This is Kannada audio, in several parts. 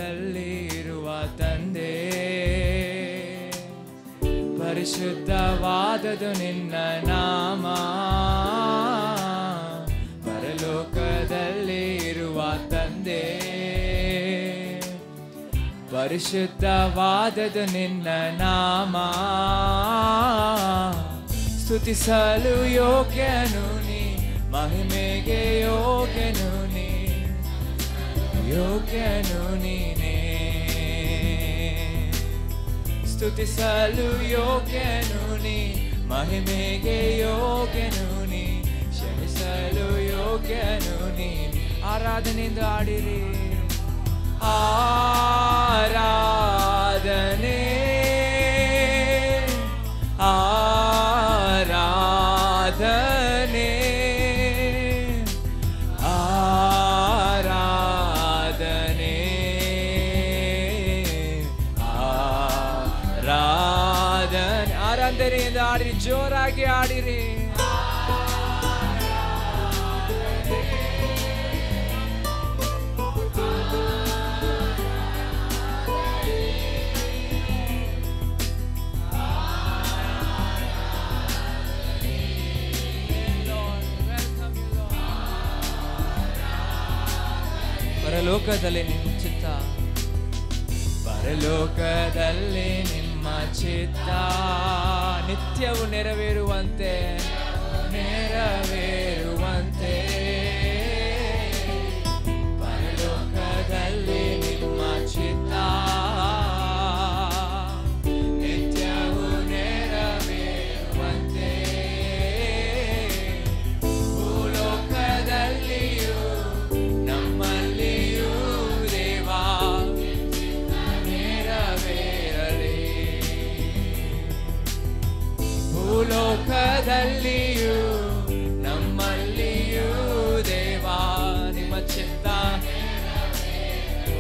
ಪರಲೋಕದಲ್ಲಿರುವ ತಂದೆ, ಪರಿಶುದ್ಧವಾದದು ನಿನ್ನ ನಾಮ. ಪರಲೋಕದಲ್ಲಿರುವ ತಂದೆ, ಪರಿಶುದ್ಧವಾದದು ನಿನ್ನ ನಾಮ. ಸ್ತುತಿಸಲು ಯೋಗ್ಯನು ನೀ, ಮಹಿಮೆಗೆ ಯೋಗ್ಯನು ನೀ, ಯೋಗ್ಯನು ನೀನೇ. ಸ್ತುತಿಸಲು ಯೋಗ್ಯನು ನೀ, ಮಹಿಮೆಗೆ ಯೋಗ್ಯನು ನೀ, ಕ್ಷಮಿಸಲು ಯೋಗ್ಯನು ನೀ. ಆರಾಧನೆಯಿಂದ ಆಡಿರಿ. ಆರಾಧನೆ ಆರಾಧನೆ ಆರಾಧನೆ ಆರಾಧನೆ. ಆರಾಧನೆಯಿಂದ ಆಡಿರಿ, ಜೋರಾಗಿ ಆಡಿರಿ. ಪರಲೋಕದಲ್ಲಿ ನಿಮ್ಮ ಚಿತ್ತ, ಪರಲೋಕದಲ್ಲಿ ನಿಮ್ಮ ಚಿತ್ತ ನಿತ್ಯವು ನೆರವೇರುವಂತೆ, ನೆರವೇರುವಂತೆ. ಪರಲೋಕದಲ್ಲಿ ನಿಮ್ಮ ಚಿತ್ತ ನಿತ್ಯವು ನೆರವೇರುವಂತೆ, ಭೂಲೋಕದಲ್ಲಿಯೂ ನಮ್ಮಲ್ಲಿಯೂ ದೇವಾ ನೆರವೇರಲಿ. ಭೂಲೋಕದಲ್ಲಿಯೂ ನಮ್ಮಲ್ಲಿಯೂ ದೇವಾ ನಿಮ್ಮ ಚಿತ್ತ. ಓ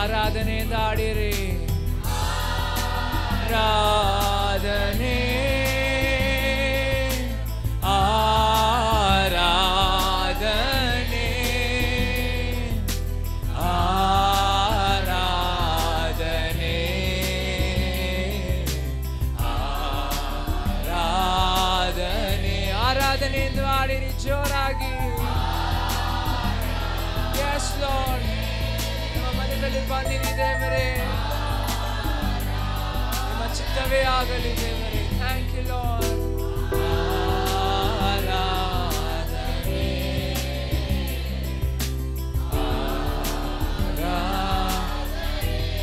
ಆರಾಧನೆಯಿಂದ ಆಡಿರಿ. ಆರಾಧನೆ ಆರಾಧನೆ ಆರಾಧನೆ ಆರಾಧನೆ. ಆರಾಧನೆಯಿಂದ ಆಡಿರಿ ಜೋರಾಗಿ. Yes Lord, ನಮ್ಮ ಮನೆಯಲ್ಲಿ ಬಂದಿರಿ ದೇವರೇ, ನಿಮ್ಮ ಚಿತ್ತವೇ ಆಗಲಿ ದೇವರೇ. Thank you Lord. ಆರಾಧನೆ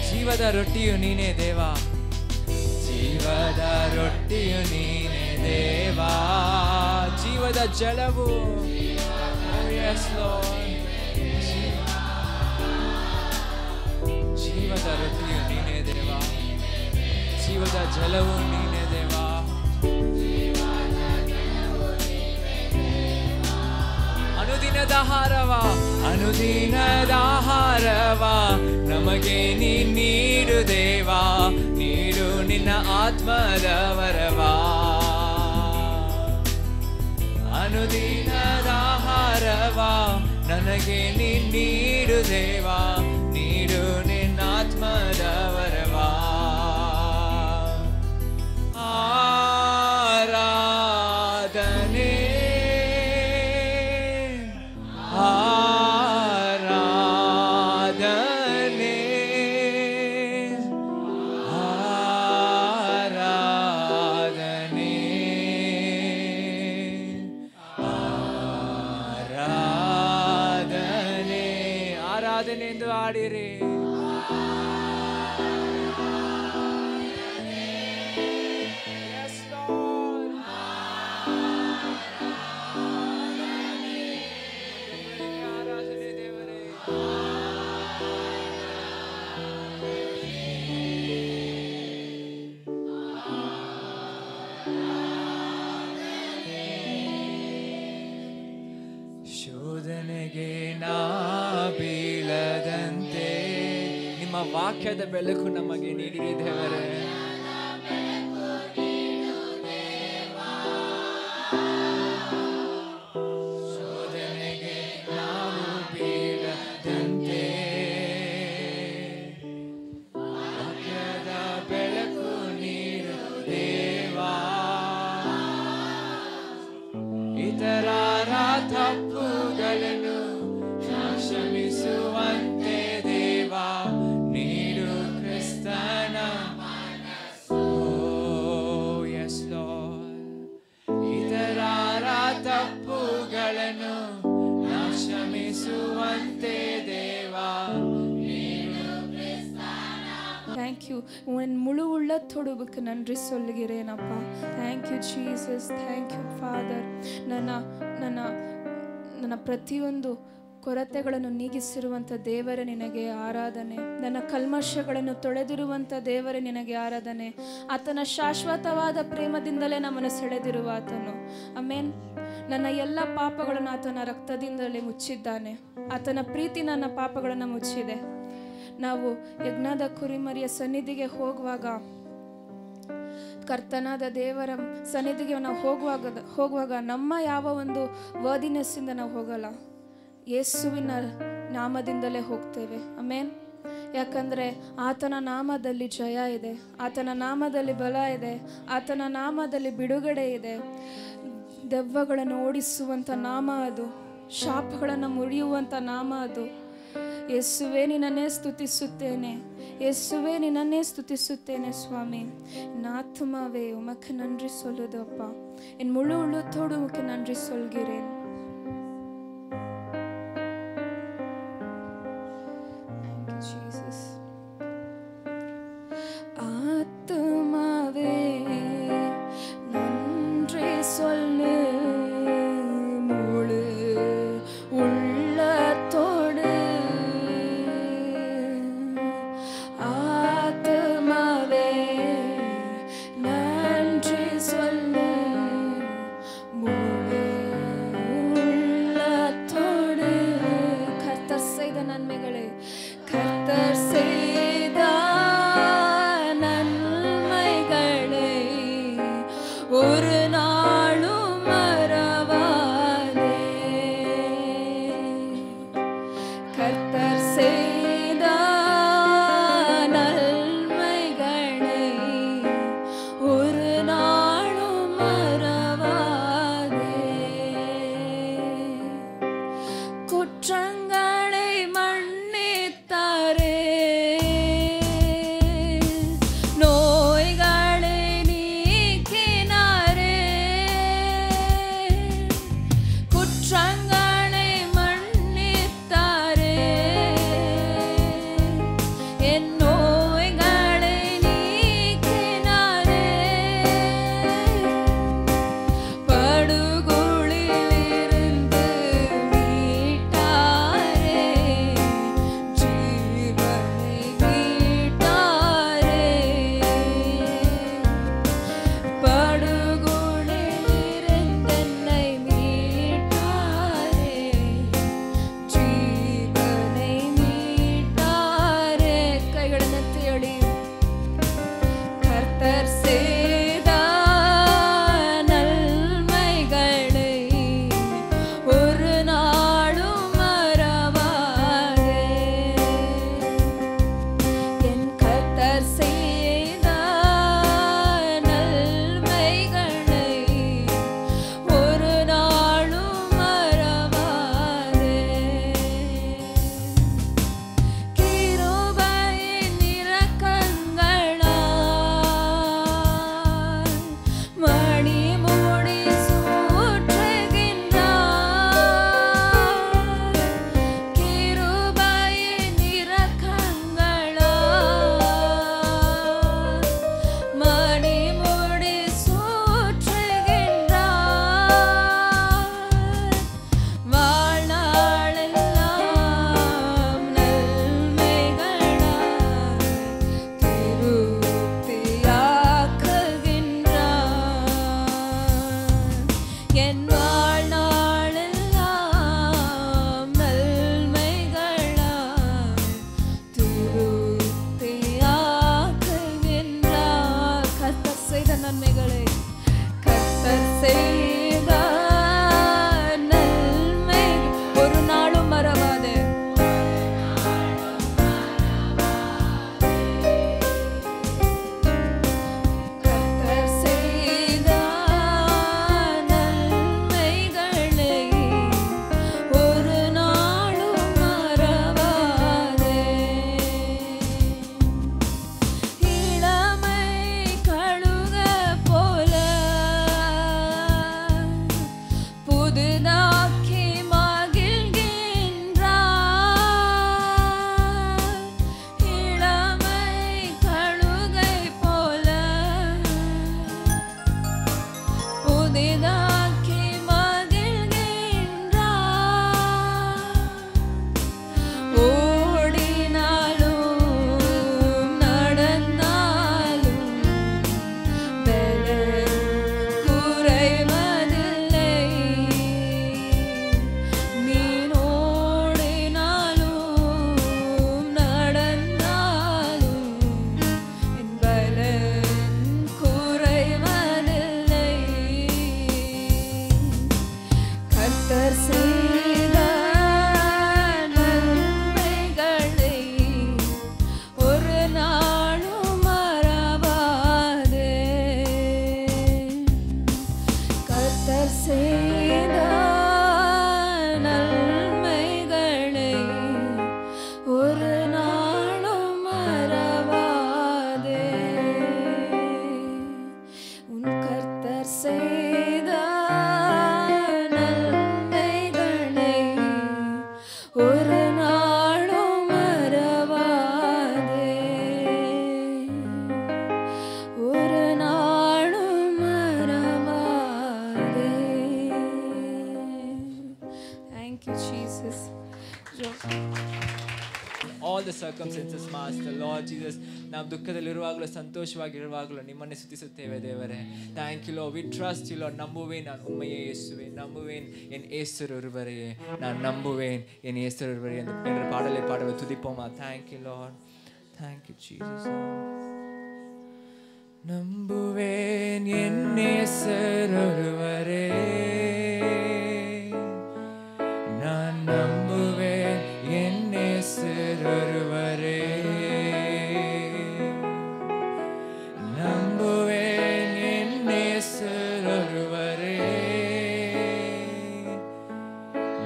ಜೀವದ ರೊಟ್ಟಿಯು ನೀನೇ ದೇವಾ, ಜೀವದ ರೊಟ್ಟಿಯು ನೀನೇ ದೇವಾ, ಜೀವದ ಜಲವು. Yes Lord, ಜೀವದ ರೊಟ್ಟಿಯು ನೀನೇ ದೇವಾ, ಜೀವದ ಜಲವು ನೀನೇ ದೇವಾ. ಅನುದಿನದ ಆಹಾರವ, ಅನುದಿನದ ಆಹಾರವ ನಮಗೆ ನೀ ನೀಡು ದೇವಾ, ನೀಡು ನಿನ್ನ ಆತ್ಮದ ವರವ. ಅನುದಿನದ ಆಹಾರವ ನನಗೆ ನೀ ನೀಡು ದೇವಾ, ನೀಡು ನಿನ್ನ ಆತ್ಮದ ವರವ. ಆರಾಧನೆ ಆರಾಧನೆ ಆರಾಧನೆ ಆರಾಧನೆ. ಆರಾಧನೆಯಿಂದ ಆಡಿರಿ. ಶೋಧನೆಗೆ ನಾ ಬೀಳದಂತೆ ನಿಮ್ಮ ವಾಕ್ಯದ ಬೆಳಕು ನಮಗೆ ನೀಡಿರಿ ದೇವರೇ. ಶೋಧನೆಗೆ ನಾವು ಬೀಳದಂತೆ ತಪ್ಪುಗಳನ್ನು ಕ್ಷಮಿಸುವಂತೆ ದೇವ ನೀಡು ಕ್ರಿಸ್ತನ ಎಸ್ ಲಾರ್ಡ್. ಇತರರ ತಪ್ಪುಗಳನ್ನು ಕ್ಷಮಿಸುವಂತೆ ದೇವ ನೀಡು ಕ್ರಿಸ್ತನ. Thank you. உன் முழு உள்ளத்தோடுக்கு நன்றி சொல்லுகிறேனப்பா. Thank you Jesus. Thank you father. ನನ್ನ ಪ್ರತಿಯೊಂದು ಕೊರತೆಗಳನ್ನು ನೀಗಿಸಿರುವಂಥ ದೇವರೇ ನಿನಗೆ ಆರಾಧನೆ. ನನ್ನ ಕಲ್ಮಶಗಳನ್ನು ತೊಳೆದಿರುವಂಥ ದೇವರೇ ನಿನಗೆ ಆರಾಧನೆ. ಆತನ ಶಾಶ್ವತವಾದ ಪ್ರೇಮದಿಂದಲೇ ನಮ್ಮನ್ನು ಸೆಳೆದಿರುವ ಆತನು. ಆಮೇನ್. ನನ್ನ ಎಲ್ಲ ಪಾಪಗಳನ್ನು ಆತನ ರಕ್ತದಿಂದಲೇ ಮುಚ್ಚಿದ್ದಾನೆ. ಆತನ ಪ್ರೀತಿ ನನ್ನ ಪಾಪಗಳನ್ನು ಮುಚ್ಚಿದೆ. ನಾವು ಯಜ್ಞದ ಕುರಿಮರಿಯ ಸನ್ನಿಧಿಗೆ ಹೋಗುವಾಗ, ಕರ್ತನಾದ ದೇವರ ಸನ್ನಿಧಿಗೆ ನಾವು ಹೋಗುವಾಗ ನಮ್ಮ ಯಾವ ಒಂದು ವರ್ದಿನೆಸ್ಸಿಂದ ನಾವು ಹೋಗಲ್ಲ, ಯೇಸುವಿನ ನಾಮದಿಂದಲೇ ಹೋಗ್ತೇವೆ. ಆಮೇನ್. ಯಾಕಂದರೆ ಆತನ ನಾಮದಲ್ಲಿ ಜಯ ಇದೆ, ಆತನ ನಾಮದಲ್ಲಿ ಬಲ ಇದೆ, ಆತನ ನಾಮದಲ್ಲಿ ಬಿಡುಗಡೆ ಇದೆ. ದೆವ್ವಗಳನ್ನು ಓಡಿಸುವಂಥ ನಾಮ ಅದು, ಶಾಪಗಳನ್ನು ಮುರಿಯುವಂಥ ನಾಮ ಅದು. ಯೇಸುವೆ ನಿನ್ನನ್ನೇ ಸ್ತುತಿಸುತ್ತೇನೆ, ಯೇಸುವೆ ನಿನ್ನನ್ನೇ ಸ್ತುತಿಸುತ್ತೇನೆ ಸ್ವಾಮಿ. என் ஆத்துமாவே உமக்கு நன்றி சொல்லுது அப்பா. என் முழு உள்ளத்தோடு உமக்கு நன்றி சொல்கிறேன். ஆத்துமாவே நன்றி சொல்லு முழு உள்ளத்தோடு. ஆத்துமாவே நன்றி சொல்லு முழு உள்ளத்தோடு. கர்த்தர் செய்த நன்மைகளை, கர்த்தர் செய்த நன்மைகளை ஒரு நாளும் மறவாதே. கர்த்தர் செய்த நன்மைகளை ஒரு நாளும் மறவாதே. குற்றங்களை மன்னித்தாரே, நோய்களை நீக்கினாரே. குற்றங்களை மன்னித்தாரே, என் நோய்களை நீக்கினாரே. படுகுழியிலிருந்து மீட்டாரே, ஜீவனை மீட்டாரே. படுகுழியிலிருந்து என்னை மீட்டாரே, ஜீவனை மீட்டாரே. கைகளெடுத்து எழியும். கர்த்தர் செய்த நன்மைகளை ஒரு நாளும் மறவாதே. என் கர்த்தர் செய்த நன்மைகளை ஒரு நாளும் மறவாதே. கிருபையின் இரக்கங்களால் மணிமுடி சூற்றுகின்றார். கிருபையின் இரக்கங்களால் மணிமுடி சூற்றுகின்றார். வாழ்நாளெல்லாம் நன்மைகளால் திருப்தியாக்குகின்றார். என் வாழ்நாளெல்லாம் நன்மைகளால் திருப்தியாக்குகின்றார். கர்த்தர் செய்த நன்மைகளை, கர்த்தர் செய்த நன்மை ஒரு நாளும் மறவாதே. கர்த்தர் செய்த நன்மைகளை செய்த நன்மைகளை ஒரு நாளும் மறவாதே. உன் கர்த்தர் செய்த நன்மைகளை ஒரு நாளும் மறவாதே, ஒரு நாளும் மறவாதே. Thank you, Jesus. All the circumstances, Master, Lord Jesus, ನಾವು ದುಃಖದಲ್ಲಿರುವಾಗಲೂ ಸಂತೋಷವಾಗಿರುವಾಗಲೂ ನಿಮ್ಮನ್ನೇ ಸ್ತುತಿಸುತ್ತೇವೆ ದೇವರೇ. Thank you Lord, we trust you Lord. ನಂಬುವೇன் நான் உம்மையே இயேசுவே, நம்புவேன் என் இயேசர் ஒருவரையே, நான் நம்புவேன் என் இயேசர் ஒருவரே என்ற பாடலை பாடவே துதிப்போமா. Thank you Lord, thank you Jesus. நம்புவேன் என் இயேசர் ஒருவரே, நான் நம்புவேன் என் இயேசர் ஒருவரே, நம்புவேன் என் இயேசர் ஒருவரே,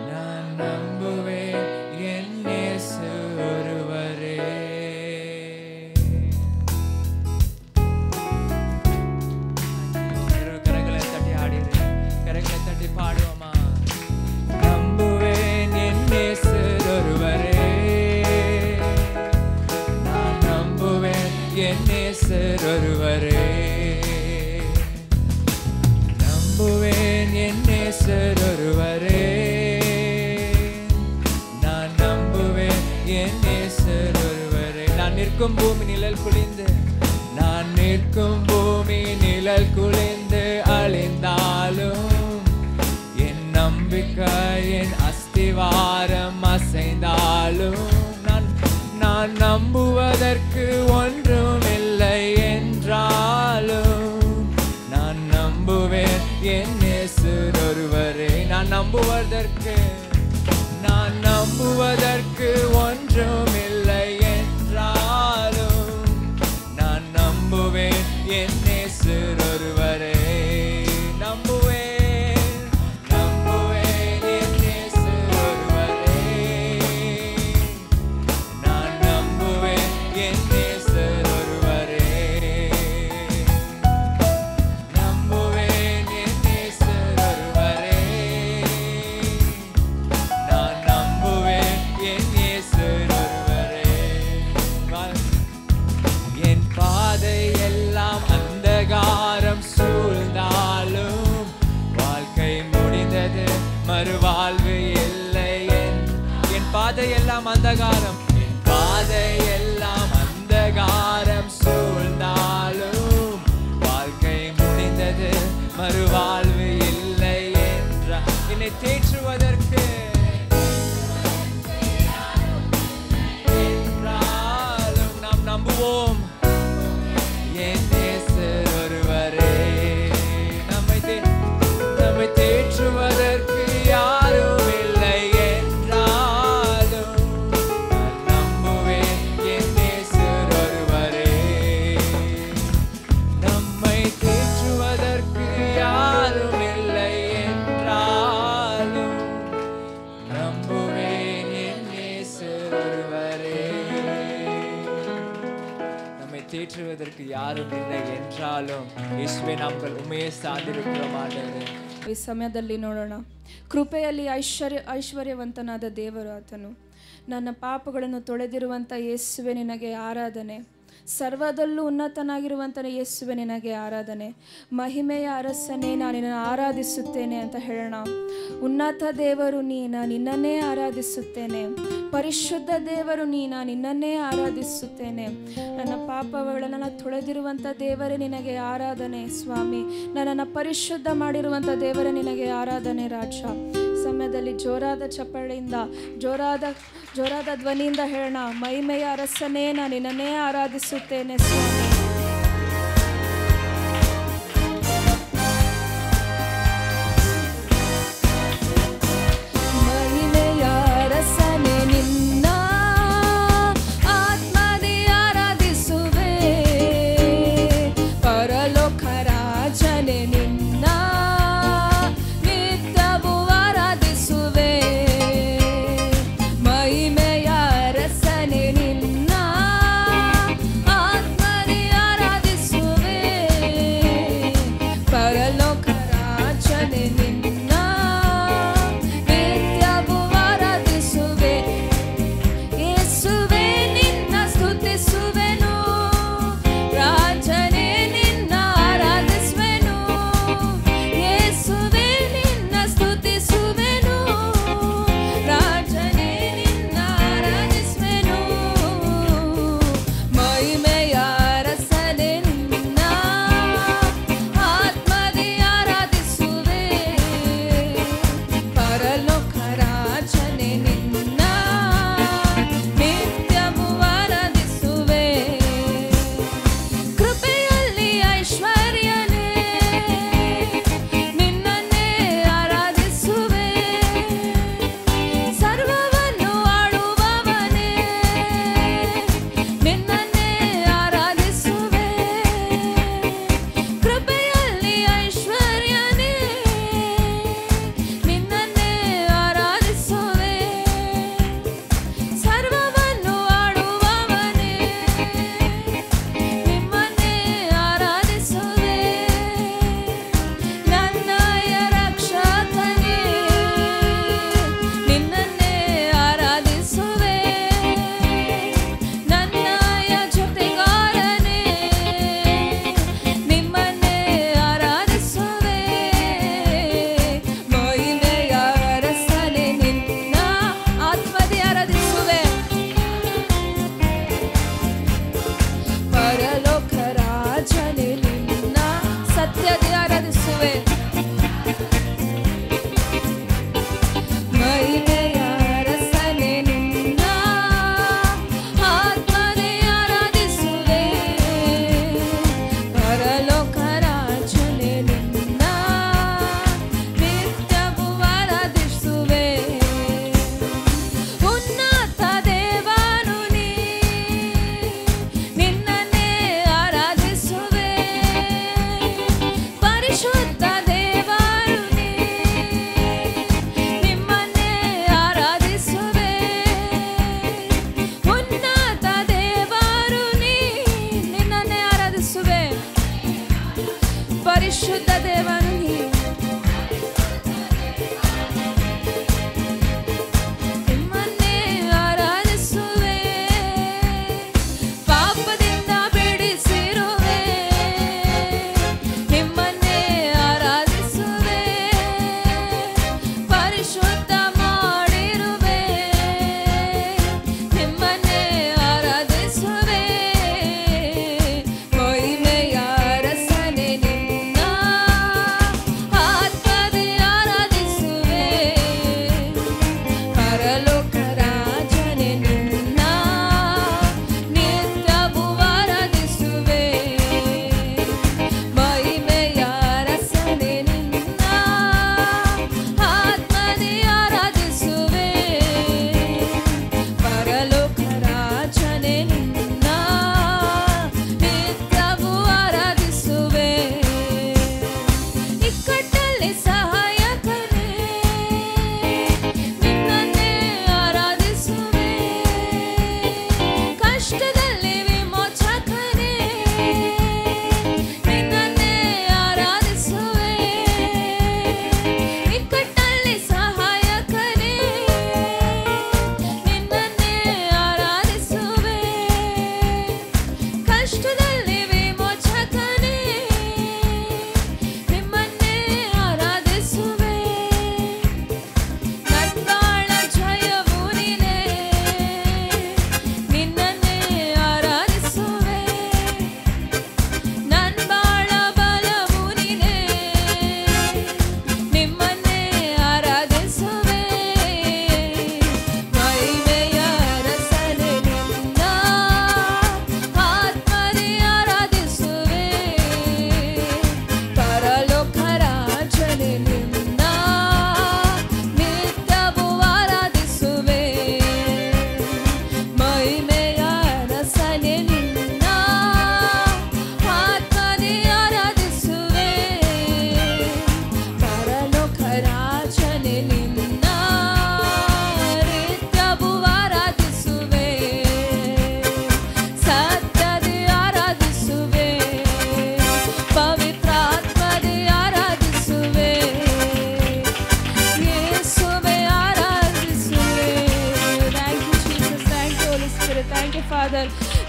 நான் நம்புவேன் என் இயேசர் ஒருவரே. கரங்களை தட்டி ஆடிடுறேன், கரங்களை தட்டி பாடுவோமா. நம்புவேன் என் இயேசர் ஒருவரே, நான் நம்புவேன் என் இயேசர் ஒருவரே, நம்புவேன் என் இயேசர் ஒருவரே, நான் நம்புவேன் என் இயேசர் ஒருவரே. நான் நிற்கும் பூமி நிழல் குளிந்து, நான் நிற்கும் பூமி நிழல் குளிந்து அழிந்தாலும் என் நம்பிக்கை என் அஸ்திவாரம் அசைந்தாலும் நான் நம்புவதற்கு ஒன்றும் இல்லை என்றாலும் நான் நம்புவேன் என் இயேசர் ஒருவரே. நான் நம்புவதற்கு ஒன்றும் இல்லை என்றாலும் நான் நம்புவேன் என் இயேசர் ஒருவரே. மறுவாழ்வு இல்லை, என் பாதையெல்லாம் அந்தகாரம், என் பாதையெல்லாம் அந்தகாரம் சூழ்ந்தாலும் வாழ்க்கை முடிந்தது, மறுவாழ்வு இல்லை என்றார். என்னை தேற்றுவதற்கு என்றாலும் நாம் நம்புவோம் என் இயேசர் ஒருவரே. நம்மை தேற்றுவதற்கு யாரும் இல்லை என்றாலும் நான் நம்புவேன் என் இயேசர் ஒருவரே. நம்மை தேற்றுவதற்கு யாரும் இல்லை என்றாலும் நம்புவேன் என் இயேசர் ஒருவரே. நம்மை தேற்றுவதற்கு யாரும் இல்லை என்றாலும் இயேசுவே நாங்கள் உம்மையே சார்ந்திருக்கிறோம் ஆண்டவரே. ಈ ಸಮಯದಲ್ಲಿ ನೋಡೋಣ, ಕೃಪೆಯಲ್ಲಿ ಐಶ್ವರ್ಯವಂತನಾದ ದೇವರು ಆತನು. ನನ್ನ ಪಾಪಗಳನ್ನು ತೊಳೆದಿರುವಂಥ ಯೇಸುವೆ ನಿನಗೆ ಆರಾಧನೆ. ಸರ್ವದಲ್ಲೂ ಉನ್ನತನಾಗಿರುವಂಥ ಯೇಸುವೆ ನಿನಗೆ ಆರಾಧನೆ. ಮಹಿಮೆಯ ಅರಸನೇ ನಾನು ನಿನ್ನನ್ನು ಆರಾಧಿಸುತ್ತೇನೆ ಅಂತ ಹೇಳೋಣ. ಉನ್ನತ ದೇವರು ನೀನು, ನಿನ್ನನ್ನೇ ಆರಾಧಿಸುತ್ತೇನೆ. ಪರಿಶುದ್ಧ ದೇವರು ನೀನು, ನಿನ್ನನ್ನೇ ಆರಾಧಿಸುತ್ತೇನೆ. ನನ್ನ ಪಾಪಗಳನ್ನು ತೊಳೆದಿರುವಂಥ ದೇವರೇ ನಿನಗೆ ಆರಾಧನೆ ಸ್ವಾಮಿ. ನನ್ನನ್ನು ಪರಿಶುದ್ಧ ಮಾಡಿರುವಂಥ ದೇವರೇ ನಿನಗೆ ಆರಾಧನೆ ರಾಜ. ಸಮಯದಲ್ಲಿ ಜೋರಾದ ಚಪ್ಪಾಳೆಯಿಂದ ಜೋರಾದ ಧ್ವನಿಯಿಂದ ಹೇಳೋಣ, ಮಹಿಮೆಯ ಅರಸನೇ ನಾನು ನಿನ್ನನ್ನೇ ಆರಾಧಿಸುತ್ತೇನೆ ಸ್ವಾಮಿ. ಮಹಿಮೆಯ ಅರಸನೇ ನಿನ್ನ ಆತ್ಮದಿ ಆರಾಧಿಸುವೆ. ಪರಲೋಕ ರಾಜನೇ ನಿನ್ನ ರಾಜನೇ ನಿನ್ನ ನಿತ್ಯವೂ ಆರಾಧಿಸುವೆ ಯೇಸುವೆ ನಿನ್ನ ಸ್ತುತಿಸುವೆನು ರಾಜನೇ ನಿನ್ನ ಆರಾಧಿಸುವೆನು ಯೇಸುವೆ ನಿನ್ನ ಸ್ತುತಿಸುವೆನು ರಾಜನೇ ನಿನ್ನ ಆರಾಧಿಸುವೆನು ಮಹಿಮೆಯ ಅರಸನೇ ನಿನ್ನ ಆತ್ಮದಿ ಆರಾಧಿಸುವೆ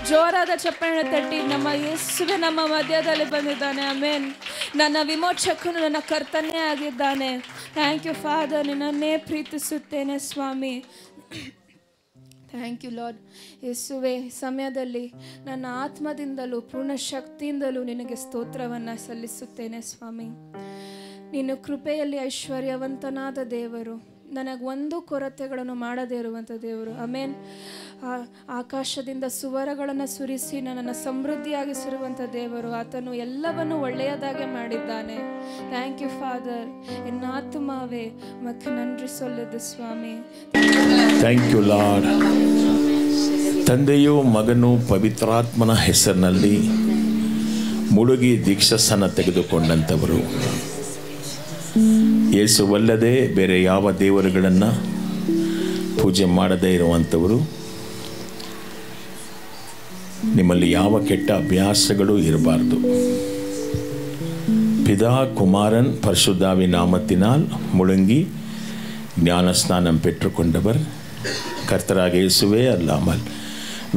ಜೋರಾದ ಚಪ್ಪಾಳೆ ತಟ್ಟಿ, ನಮ್ಮ ಯೇಸುವೆ ನಮ್ಮ ಮಧ್ಯದಲ್ಲಿ ಬಂದಿದ್ದಾನೆ. ಆಮೆನ್. ನನ್ನ ವಿಮೋಚಕನು ನನ್ನ ಕರ್ತನೇ ಆಗಿದ್ದಾನೆ. Thank you father. ನಿನ್ನನ್ನೇ ಪ್ರೀತಿಸುತ್ತೇನೆ ಸ್ವಾಮಿ. Thank you Lord. ಯೇಸುವೆ, ಸಮಯದಲ್ಲಿ ನನ್ನ ಆತ್ಮದಿಂದಲೂ ಪೂರ್ಣ ಶಕ್ತಿಯಿಂದಲೂ ನಿನಗೆ ಸ್ತೋತ್ರವನ್ನು ಸಲ್ಲಿಸುತ್ತೇನೆ ಸ್ವಾಮಿ. ನೀನು ಕೃಪೆಯಲ್ಲಿ ಐಶ್ವರ್ಯವಂತನಾದ ದೇವರು, ನನಗೊಂದು ಕೊರತೆಗಳನ್ನು ಮಾಡದೇ ಇರುವಂಥ ದೇವರು. ಆಮೇನ್. ಆಕಾಶದಿಂದ ಸುವರಗಳನ್ನು ಸುರಿಸಿ ನನ್ನನ್ನು ಸಮೃದ್ಧಿಯಾಗಿಸಿರುವಂಥ ದೇವರು. ಆತನು ಎಲ್ಲವನ್ನು ಒಳ್ಳೆಯದಾಗೆ ಮಾಡಿದ್ದಾನೆ. Thank you father. ಎನ್ನ ಆತ್ಮವೇ ಮಕ್ಕೆ ನನ್ರಿ ಸೊಲ್ಲದು ಸ್ವಾಮಿ. Thank you Lord. ತಂದೆಯು ಮಗನು ಪವಿತ್ರಾತ್ಮನ ಹೆಸರಿನಲ್ಲಿ ಮುಳುಗಿ ದೀಕ್ಷಾಸ್ನಾನ ತೆಗೆದುಕೊಂಡಂಥವರು, ಯೇಸುವಲ್ಲದೆ ಬೇರೆ ಯಾವ ದೇವರುಗಳನ್ನು ಪೂಜೆ ಮಾಡದೇ ಇರುವಂಥವರು, ನಿಮ್ಮಲ್ಲಿ ಯಾವ ಕೆಟ್ಟ ಅಭ್ಯಾಸಗಳು ಇರಬಾರ್ದು. பிதா குமாரன் பரிசுத்தாவி நாமத்தினால் முழுங்கி ஞானஸ்நானம் பெற்றுக்கொண்டவர் கர்த்தராக இயேசுவே அல்லாமல்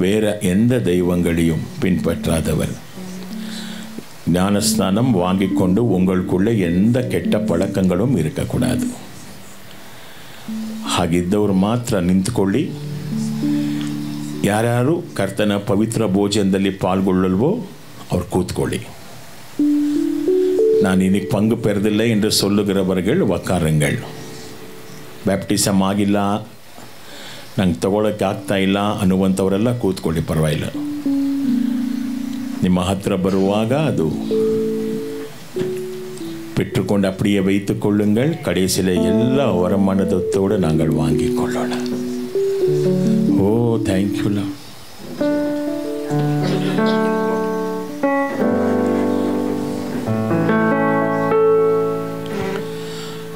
வேற எந்த தெய்வங்களையும் பின்பற்றாதவர். ஞானஸ்நானம் வாங்கிக்கொண்டு உங்களுக்குள்ளே எந்த ಕೆಟ್ಟ ಪಳಕங்களும் இருக்கக்கூடாது. ಹಾಗಿದ್ದವರು ಮಾತ್ರ ನಿಂತುಕೊಳ್ಳಿ. ಯಾರ್ಯಾರು ಕರ್ತನ ಪವಿತ್ರ ಭೋಜನದಲ್ಲಿ ಪಾಲ್ಗೊಳ್ಳಲ್ವೋ ಅವ್ರು ಕೂತ್ಕೊಳ್ಳಿ. நான் இன்னைக்கு பங்கு பெறதில்லை என்று சொல்லுகிறவர்கள் உக்காருங்கள். ಬ್ಯಾಪ್ಟಿಸಮ್ ಆಗಿಲ್ಲ, ನಂಗೆ ತಗೊಳ್ಳೋಕ್ಕೆ ಆಗ್ತಾ ಇಲ್ಲ ಅನ್ನುವಂಥವರೆಲ್ಲ ಕೂತ್ಕೊಳ್ಳಿ, ಪರವಾಗಿಲ್ಲ. ನಿಮ್ಮ ಹತ್ತಿರ ಬರುವಾಗ ಅದು பெற்றுக்கொண்டு அப்படியே வைத்துக் கொள்ளுங்கள். கடைசியில் எல்லா வருமானத்தோடு நாங்கள் வாங்கிக் கொள்ளோம். Oh thank you Lord.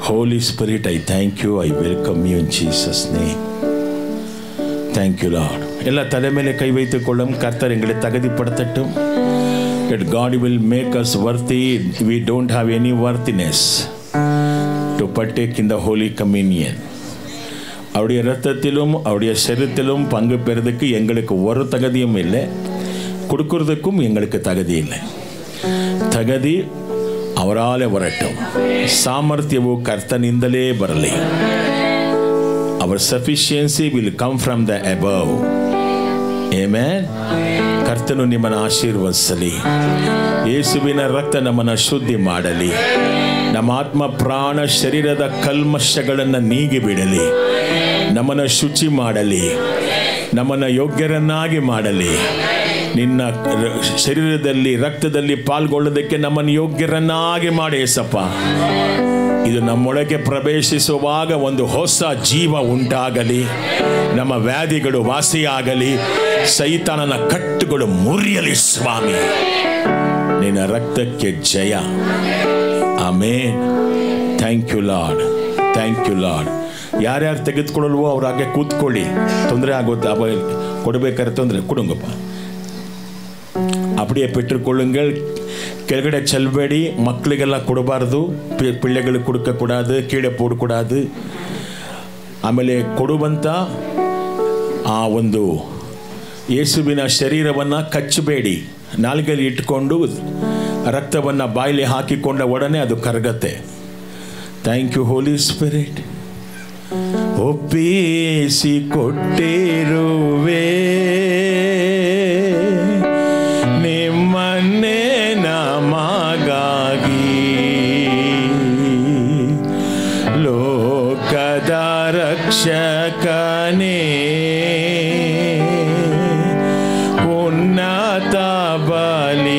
Holy Spirit, I thank you. I welcome you in Jesus' name. Thank you, Lord. ಎಲ್ಲ ತಲೆ ಮೇಲೆ ಕೈ வைத்துக்கொள்ளும். கர்த்தர் எங்களை தகுதிப்படுத்தட்டும். That God will make us worthy. We don't have any worthiness to partake in the Holy Communion. அவருடைய இரத்தத்திலும் அவருடைய சரீரத்திலும் பங்கு பெறுவதற்கு எங்களுக்கு ஒரு தகுதியும் இல்லை, கொடுக்கறதுக்கும் எங்களுக்கு தகுதி இல்லை. தகுதி ಅವರಾಲೆ ಹೊರಟು, ಸಾಮರ್ಥ್ಯವು ಕರ್ತನಿಂದಲೇ ಬರಲಿ. Our sufficiency will come from the above. Amen. ಕರ್ತನು ನಿಮ್ಮನ್ನು ಆಶೀರ್ವದಿಸಲಿ. ಯೇಸುವಿನ ರಕ್ತ ನಮ್ಮನ್ನು ಶುದ್ಧಿ ಮಾಡಲಿ. ನಮ್ಮ ಆತ್ಮ ಪ್ರಾಣ ಶರೀರದ ಕಲ್ಮಶಗಳನ್ನು ನೀಗಿ ಬಿಡಲಿ. ನಮ್ಮನ್ನು ಶುಚಿ ಮಾಡಲಿ. ನಮ್ಮನ್ನು ಯೋಗ್ಯರನ್ನಾಗಿ ಮಾಡಲಿ. ನಿನ್ನ ಶರೀರದಲ್ಲಿ ರಕ್ತದಲ್ಲಿ ಪಾಲ್ಗೊಳ್ಳೋದಕ್ಕೆ ನಮ್ಮನ್ನು ಯೋಗ್ಯರನ್ನಾಗಿ ಮಾಡಿ ಏಸಪ್ಪ. ಇದು ನಮ್ಮೊಳಗೆ ಪ್ರವೇಶಿಸುವಾಗ ಒಂದು ಹೊಸ ಜೀವ ಉಂಟಾಗಲಿ. ನಮ್ಮ ವ್ಯಾಧಿಗಳು ವಾಸಿಯಾಗಲಿ. ಸೈತಾನನ ಕಟ್ಟುಗಳು ಮುರಿಯಲಿ ಸ್ವಾಮಿ. ನಿನ್ನ ರಕ್ತಕ್ಕೆ ಜಯ. Amen. Thank you Lord. Thank you Lord. ಯಾರ್ಯಾರು ತೆಗೆದುಕೊಳ್ಳಲ್ವೋ ಅವ್ರ ಹಾಗೆ ಕೂತ್ಕೊಳ್ಳಿ. ತೊಂದರೆ ಆಗುತ್ತೆ. ಕೊಡಬೇಕಾದ್ರೆ ತೊಂದರೆ ಕೊಡುಂಗಪ್ಪ. அப்படியே பெற்றுக்கொள்ளுங்கள். ಕೆಳಗಡೆ ಚೆಲ್ಲಬೇಡಿ. ಮಕ್ಕಳಿಗೆಲ್ಲ ಕೊಡಬಾರ್ದು, ಪಿಳ್ಳೆಗಳಿಗೆ ಕೊಡக்கூடாது, ಕೀಳೆ போடக்கூடாது. ಆಮೇಲೆ ಕೊಡುವಂಥ ಆ ಒಂದು ಯೇಸುವಿನ ಶರೀರವನ್ನು ಕಚ್ಚಬೇಡಿ. ನಾಲಿಗೆಯಲ್ಲಿ ಇಟ್ಕೊಂಡು ರಕ್ತವನ್ನು ಬಾಯಲ್ಲಿ ಹಾಕಿಕೊಂಡ ಒಡನೆ ಅದು ಕರಗತ್ತೆ. Thank you Holy Spirit. ಒಪ್ಪಿಸಿ ಕೊಟ್ಟಿರುವೆ ನಿಮ್ಮನ್ನೇ ನಮಗಾಗಿ, ಲೋಕದ ರಕ್ಷಕನೇ ಉನ್ನತ ಬಲಿಯಾಗಿ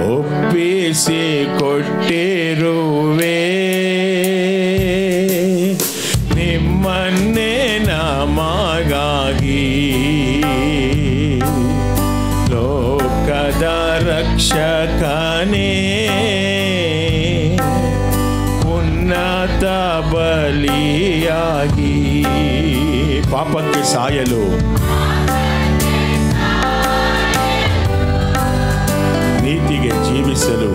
ಒಪ್ಪಿಸಿ ಕೊಟ್ಟಿರುವೆ ನಿಮ್ಮನ್ನೇ ನಮಗಾಗಿ, ಲೋಕದ ರಕ್ಷಕನೇ ಉನ್ನತ ಬಲಿಯಾಗಿ, ಪಾಪಕ್ಕೆ ಸಾಯಲು ನೀತಿಗೆ ಜೀವಿಸಲು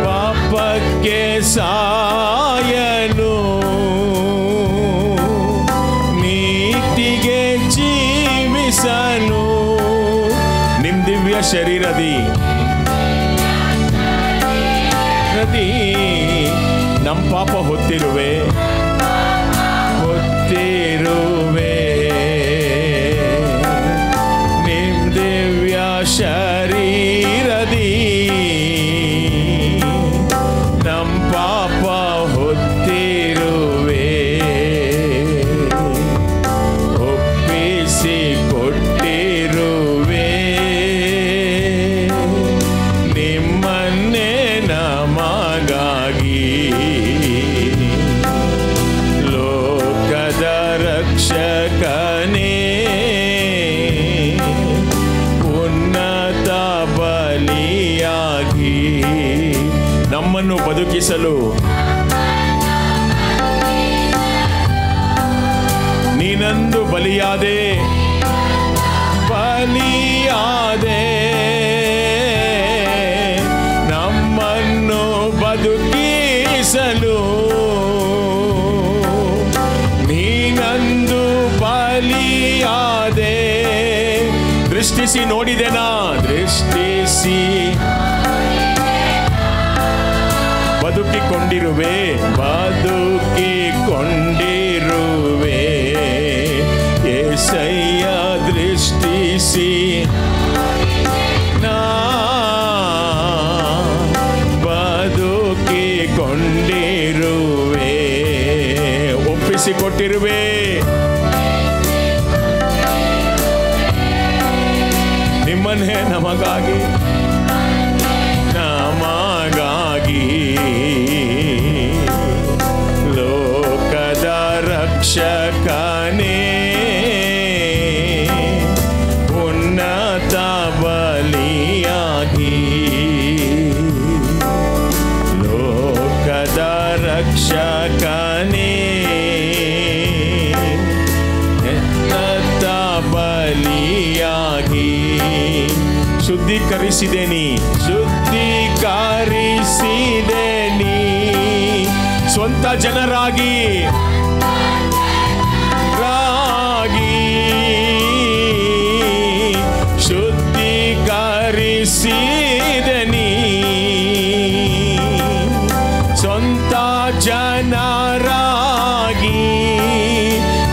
ಪಾಪಕ್ಕೆ ಶರೀರದಿ ನಮ್ಮ ಪಾಪ ಹೊತ್ತಿರುವೆ ನಿಮ್ ದಿವ್ಯ ಶರೀರದಿ ನಮ್ಮ ಪಾಪ ಹೊತ್ತಿರುವೆ ಒಪ್ಪಿಸಿ ಕೊಟ್ಟಿರುವೆ ನಿಮ್ಮನ್ನೇ ನಮಗಾಗಿ ಲೋಕದ ರಕ್ಷಕನೇ ಉನ್ನತ ಬಲಿಯಾಗಿ ನಮ್ಮನ್ನು ಬದುಕಿಸಲು ನೀನಂದು ಬಲಿಯಾದೆ ನಮ್ಮನ್ನು ಬದುಕಿಸಲು ನೀನಂದು ಬಲಿಯಾದೆ. ದೃಷ್ಟಿಸಿ ನೋಡಿದೆನಾ? ದೃಷ್ಟಿಸಿ ಬದುಕಿಕೊಂಡಿರುವೆ యేసయ్య ದೃಷ್ಟಿಸಿ ನಾ ಬದುಕಿಕೊಂಡಿರುವೆ ಒಪ್ಪಿಸಿಕೊಟ್ಟಿರುವೆ ನಿಮ್ಮನ್ನೇ ನಮಗಾಗಿ ಲೋಕದ ರಕ್ಷಕನೇ ಉನ್ನತ ಬಲಿಯಾಗಿ ಲೋಕದ ರಕ್ಷಕನೇ ಉನ್ನತ ಬಲಿಯಾಗಿ ಶುದ್ಧೀಕರಿಸಿದೆ ನೀ ಸ್ವಂತ ಜನರಾಗಿ ಶುದ್ಧೀಕರಿಸಿದೆ ನೀ ಸ್ವಂತ ಜನರಾಗಿ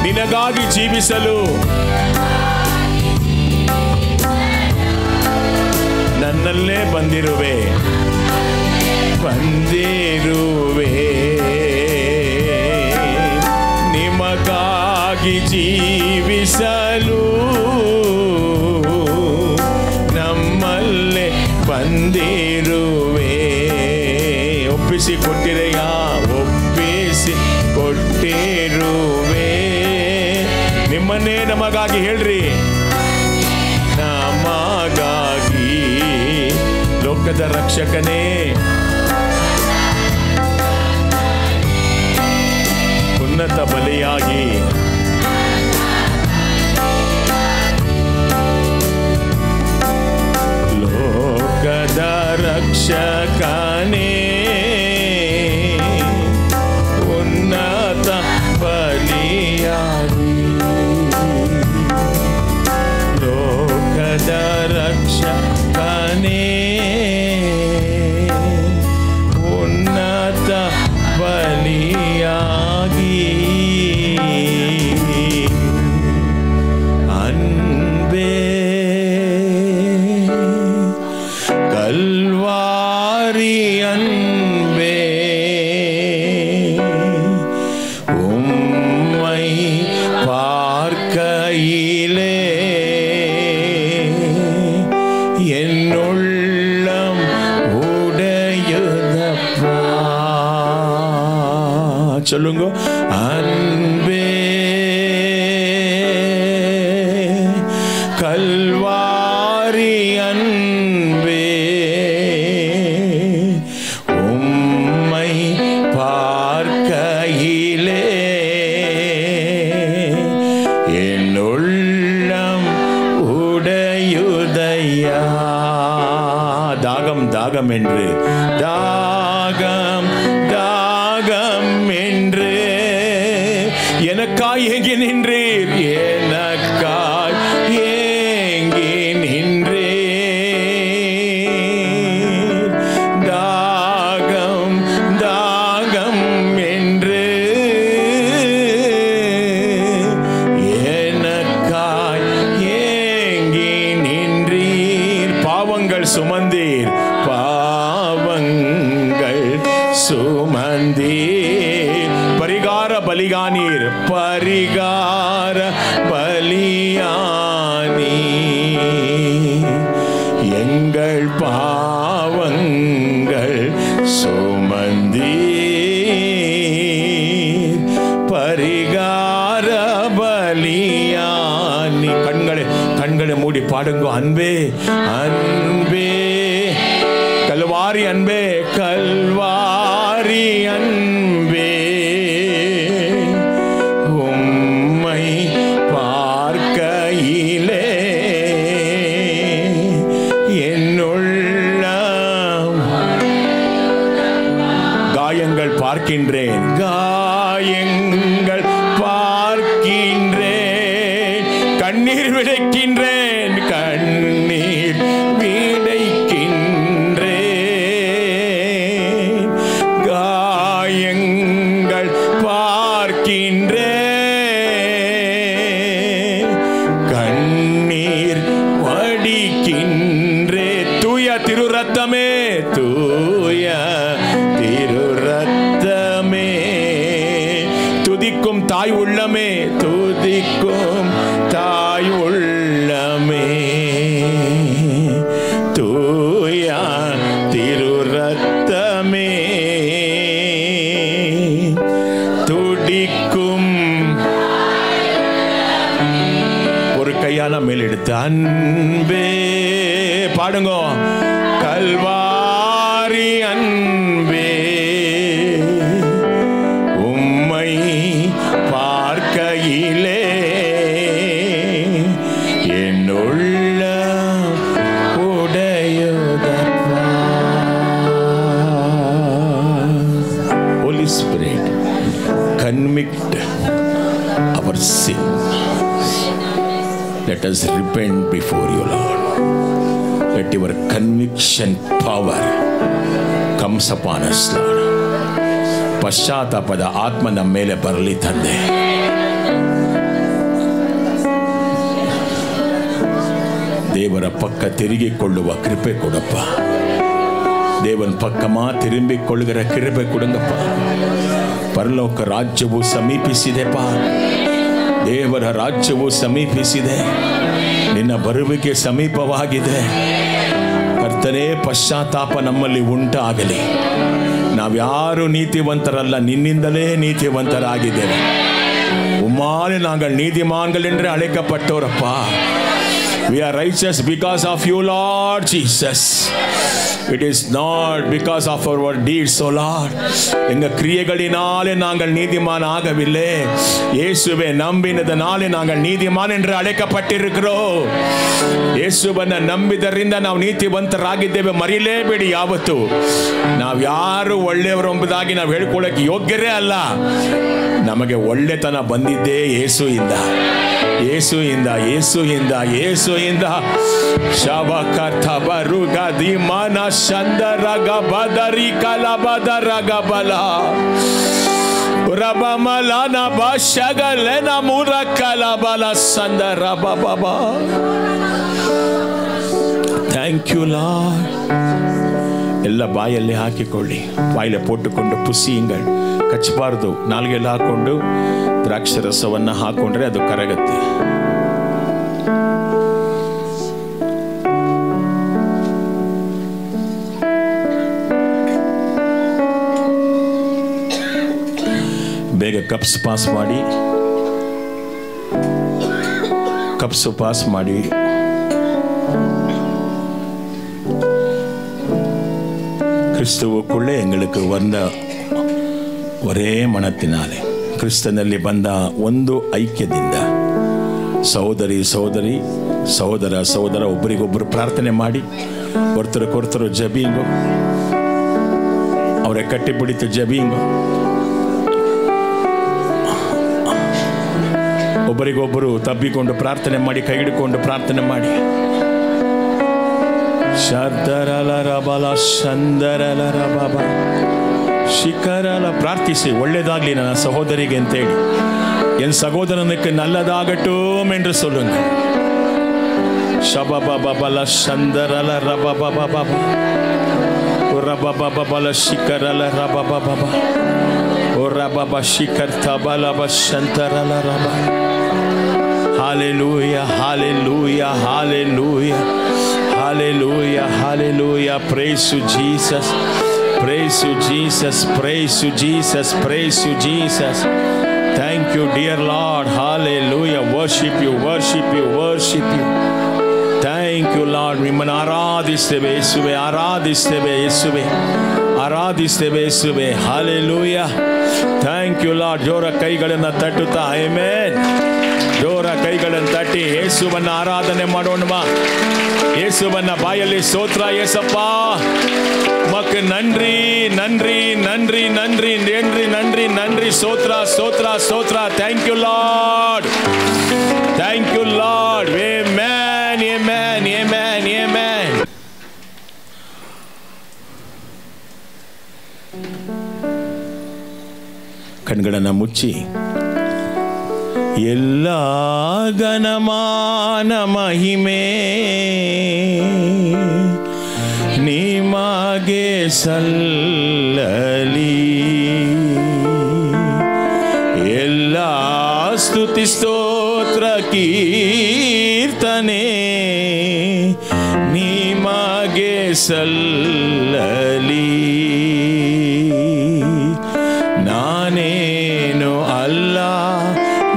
ನಿನಗಾಗಿ ಜೀವಿಸಲು ನನ್ನಲ್ಲೇ ಬಂದಿರುವೆ ನಿಮಗಾಗಿ ಜೀವಿಸಲು ನಮ್ಮಲ್ಲೇ ಬಂದಿರುವೆ ಒಪ್ಪಿಸಿ ಕೊಟ್ಟಿರೆಯಾ ಒಪ್ಪಿಸಿ ಕೊಟ್ಟಿರುವೆ ನಿಮ್ಮನ್ನೇ ನಮಗಾಗಿ ಹೇಳ್ರಿ ನಮಗಾಗಿ ಲೋಕದ ರಕ್ಷಕನೇ ಉನ್ನತ ಬಲಿಯಾಗಿ ಲೋಕದ ರಕ್ಷಕನೇ ಉನ್ನತ ಬಲಿಯಾಗಿ ಲೋಕದ ರಕ್ಷಕನೇ ಉನ್ನತ ಬಲಿಯಾಗಿ ಅನ್ಬೇ ಕಲ್ವಾರಿ ಅನ್ಬೇ ಉಮ್ಮೈ பார்க்கையிலே என்னுள்ளம் உடையுதப்பா சொல்லுங்க அன்பே கல்வாரி அன்பே உம்மை பார்க்கையிலே என்னுள்ளம் உடையுதையா தாகம் தாகம் என்று தாகம் தாகம் என்று எனக்காய் ஏங்கி நின்றீர் எனக்காய் ஏங்கி நின்றீர் சுமந்தீர் பாவங்கள் சுமந்தீர் பரிகார பலிகானீர் பரிகார பலியானி எங்கள் பாவங்கள் சுமந்தீர் பரிகார பலியானி கண்களை மூடி பாடுங்க. அன்பே அன்பே கல்வாரி அன்பே கல்வாரி அன்பே உம்மை பார்க்கையிலே என்னுள்ள காயங்கள் பார்க்கின்றேன் காயங்கள் பார்க்கின்றேன் கண்ணீர் விதைக்கின்றேன் கண்ணீர் விதைக்கின்றேன் காயங்கள் பார்க்கின்றேன் கண்ணீர் வடிக்கின்றே தூய திருரத்தமே தூய திருரத்தமே துதிக்கும் தாய் உள்ளமே துதிக்கும் தாய் உள்ளமே தூய திருரத்தமே துடிக்கும் ஒரு கையால மேலெடுத்து அன்பே பாடுங்க கல்வாரி அன்பே உம்மை பார்க்கையிலே என்னுள்ள உடையுதப்பா. Holy Spirit, convict our sin. Let us repent before you, Lord. Let your conviction power comes upon us, Lord. ಪಶ್ಚಾತ್ತಾಪದ ಆತ್ಮ ನಮ್ಮ ಮೇಲೆ ಬರಲಿ ತಂದೆ. ದೇವರ ಪಕ್ಕ ತಿರುಗಿಕೊಳ್ಳುವ ಕೃಪೆ ಕೊಡಪ್ಪ. ದೇವನ ಪಕ್ಕமா ತಿರುಗಿಕೊಳ್ಳುಗರ ಕೃಪೆ ಕೊಡುಗಪ್ಪ. ಪರಲೋಕ ರಾಜ್ಯವು ಸಮೀಪಿಸಿದೆಪ್ಪ. ದೇವರ ರಾಜ್ಯವು ಸಮೀಪಿಸಿದೆ. ನಿನ್ನ ಬರುವಿಕೆ ಸಮೀಪವಾಗಿದೆ. ಕರ್ತನೇ, ಪಶ್ಚಾತ್ತಾಪ ನಮ್ಮಲ್ಲಿ ಉಂಟಾಗಲಿ. ನಾವ್ಯಾರು ನೀತಿವಂತರಲ್ಲ, ನಿನ್ನಿಂದಲೇ ನೀತಿವಂತರಾಗಿದ್ದೇವೆ. உம்மாலே நாங்கள் நீதிமான்கள் என்று அழைக்கப்பட்டோரப்பா. We are righteous because of you, Lord Jesus. It is not because of our deeds, O Lord. எங்க கிரியைகளினாலே நாங்கள் நீதிமான் ஆகவில்லை. இயேசுவை நம்பினதனாலே நாங்கள் நீதிமான் என்று அழைக்கப்பட்டிருக்கிறோம். ಯೇಸುವನ್ನ ನಂಬಿದರಿಂದ ನಾವು ನೀತಿವಂತರಾಗಿದ್ದೇವೆ. ಮರಿಲೇಬೇಡಿ ಯಾವತ್ತು. ನಾವು ಯಾರು ಒಳ್ಳೆಯವರು ಎಂಬುದಾಗಿ ನಾವು ಹೇಳ್ಕೊಳ್ಳೋಕೆ ಯೋಗ್ಯರೇ ಅಲ್ಲ. ನಮಗೆ ಒಳ್ಳೆತನ ಬಂದಿದ್ದೇ ಯೇಸುವಿಂದ, ಯೇಸುವಿಂದ, ಯೇಸುವಿಂದ, ಯೇಸುವಿಂದ. ಶಬಕಥ ಬರುಗದಿ ಮನ ಶಂದರಗ ಬದರಿ ಕಲಬದರಗ ಬಲ ರಬಮಲನ ಬಶಗಲೆನ ಮುರಕಲ ಬಲ ಸಂದರ ಬಬ. Thank you Lord. ಎಲ್ಲ ಬಾಯಲ್ಲಿ ಹಾಕಿಕೊಳ್ಳಿ. ಬಾಯಿಲೆ ಪೋಟ್ಟುಕೊಂಡು ಪುಸಿಂಗಳು ಕಚ್ಚಬಾರ್ದು. ನಾಲ್ಗೆಲ್ಲ ಹಾಕೊಂಡು ದ್ರಾಕ್ಷಿ ರಸವನ್ನು ಹಾಕೊಂಡ್ರೆ ಅದು ಕರಗತ್ತೆ. ಬೇಗ ಕಪ್ಸ್ ಪಾಸ್ ಮಾಡಿ, கப்ஸ் பாஸ் ಮಾಡಿ கிறிஸ்துவுக்குள்ளே எங்களுக்கு வந்த ஒரೇ ಮನತ್ತಿನಾಲೆ ಕ್ರಿಸ್ತನಲ್ಲಿ ಬಂದ ಒಂದು ಐಕ್ಯದಿಂದ ಸಹೋದರಿ ಸಹೋದರಿ ಸಹೋದರ ಸಹೋದರ ಒಬ್ಬರಿಗೊಬ್ಬರು ಪ್ರಾರ್ಥನೆ ಮಾಡಿ ಒರ್ತರಕ್ಕೊರ್ತರು ಜಬೀಂಗು ಅವರೇ ಕಟ್ಟಿಪಿಡಿತು ಜಬೀಂಗು ಒಬ್ಬರಿಗೊಬ್ಬರು ತಬ್ಬಿಕೊಂಡು ಪ್ರಾರ್ಥನೆ ಮಾಡಿ ಕೈ ಹಿಡ್ಕೊಂಡು ಪ್ರಾರ್ಥನೆ ಮಾಡಿ ಶರ್ದರಲರಬಲ ಶಂದರಲರಬಬ ಶಿಖರಲ ಪ್ರಾರ್ಥಿಸಿ ಒಳ್ಳೆಯದಾಗಲಿ ನನ್ನ ಸಹೋದರಿಗೆ ಅಂತೇಳಿ என் சகோதரனுக்கு நல்லதாகட்டும் என்று சொல்லுங்க. ಶಬಬಬಲ ಶಂದರಲ ರಬಬಬಬ ರಬಬಬಲ ಶಿಖರಲ ರಬಬಬ ರಬಬ Shikhar ತಬಲಬ ಶಂತರಲ ರಬ. Hallelujah, hallelujah, hallelujah, hallelujah, hallelujah. Praise you, Jesus. Praise you, Jesus. Praise you, Jesus. Praise you, Jesus. Thank you, dear Lord. Hallelujah. Worship you, worship you, worship you. Thank you, Lord. ನಿಮ್ಮನ್ನು ಆರಾಧಿಸ್ತೇವೆ ಯೇಸುವೆ, ಆರಾಧಿಸ್ತೇವೆ ಯೇಸುವೆ, ಆರಾಧಿಸ್ತೇವೆ ಯೇಸುವೆ. Hallelujah. Thank you, Lord. ಜೋರ ಕೈಗಳನ್ನು ತಟ್ಟುತ್ತಾ ಆಮೆನ್. ಜೋರ ಕೈಗಳನ್ನು ತಟ್ಟಿ ಯೇಸುವನ್ನ ಆರಾಧನೆ ಮಾಡೋಣ. ಯೇಸುವನ್ನ ಬಾಯಲ್ಲಿ ಸ್ತೋತ್ರ ಯೇಸಪ್ಪ, ಮಕ್ಕ ನನ್ರಿ ನನ್ರಿ ನನ್ರಿ ನನ್ರಿ ನನ್ರಿ ನನ್ರಿ ನನ್ರಿ ಸ್ತೋತ್ರ ಸ್ತೋತ್ರ ಸ್ತೋತ್ರ. Thank you Lord, thank you Lord. Amen, amen, amen, amen. ಕಣ್ಗಳನ್ನು ಮುಚ್ಚಿ ಎಲ್ಲ ಘನಮಾನ ಮಹಿಮೆ ನಿಮಗೆ ಸಲ್ಲಲಿ, ಎಲ್ಲ ಸ್ತುತಿ ಸ್ತೋತ್ರ ಕೀರ್ತನೆ ನಿಮಗೆ ಸಲ್ಲಲಿ. ನಾನೇನು ಅಲ್ಲ,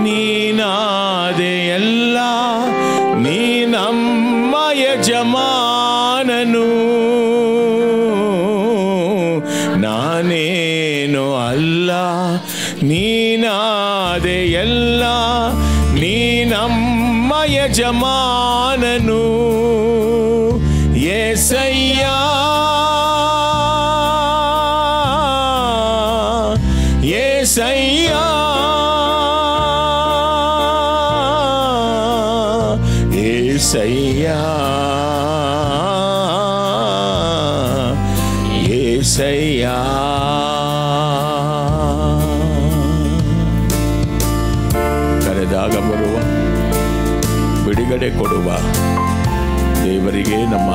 ನೀನಾದೆ ಎಲ್ಲ, ನೀ ನಮ್ಮ ಯಜಮಾನನು. ನಾನೇನು ಅಲ್ಲ, ನೀನಾದೆ ಎಲ್ಲ, ನೀ ನಮ್ಮ ಯಜಮಾನನು. యేసయ్య యేసయ్య యేసయ్య యేసయ్య. ಕರೆದಾಗ ಬರುವ, ಬಿಡುಗಡೆ ಕೊಡುವ ದೇವರಿಗೆ ನಮ್ಮ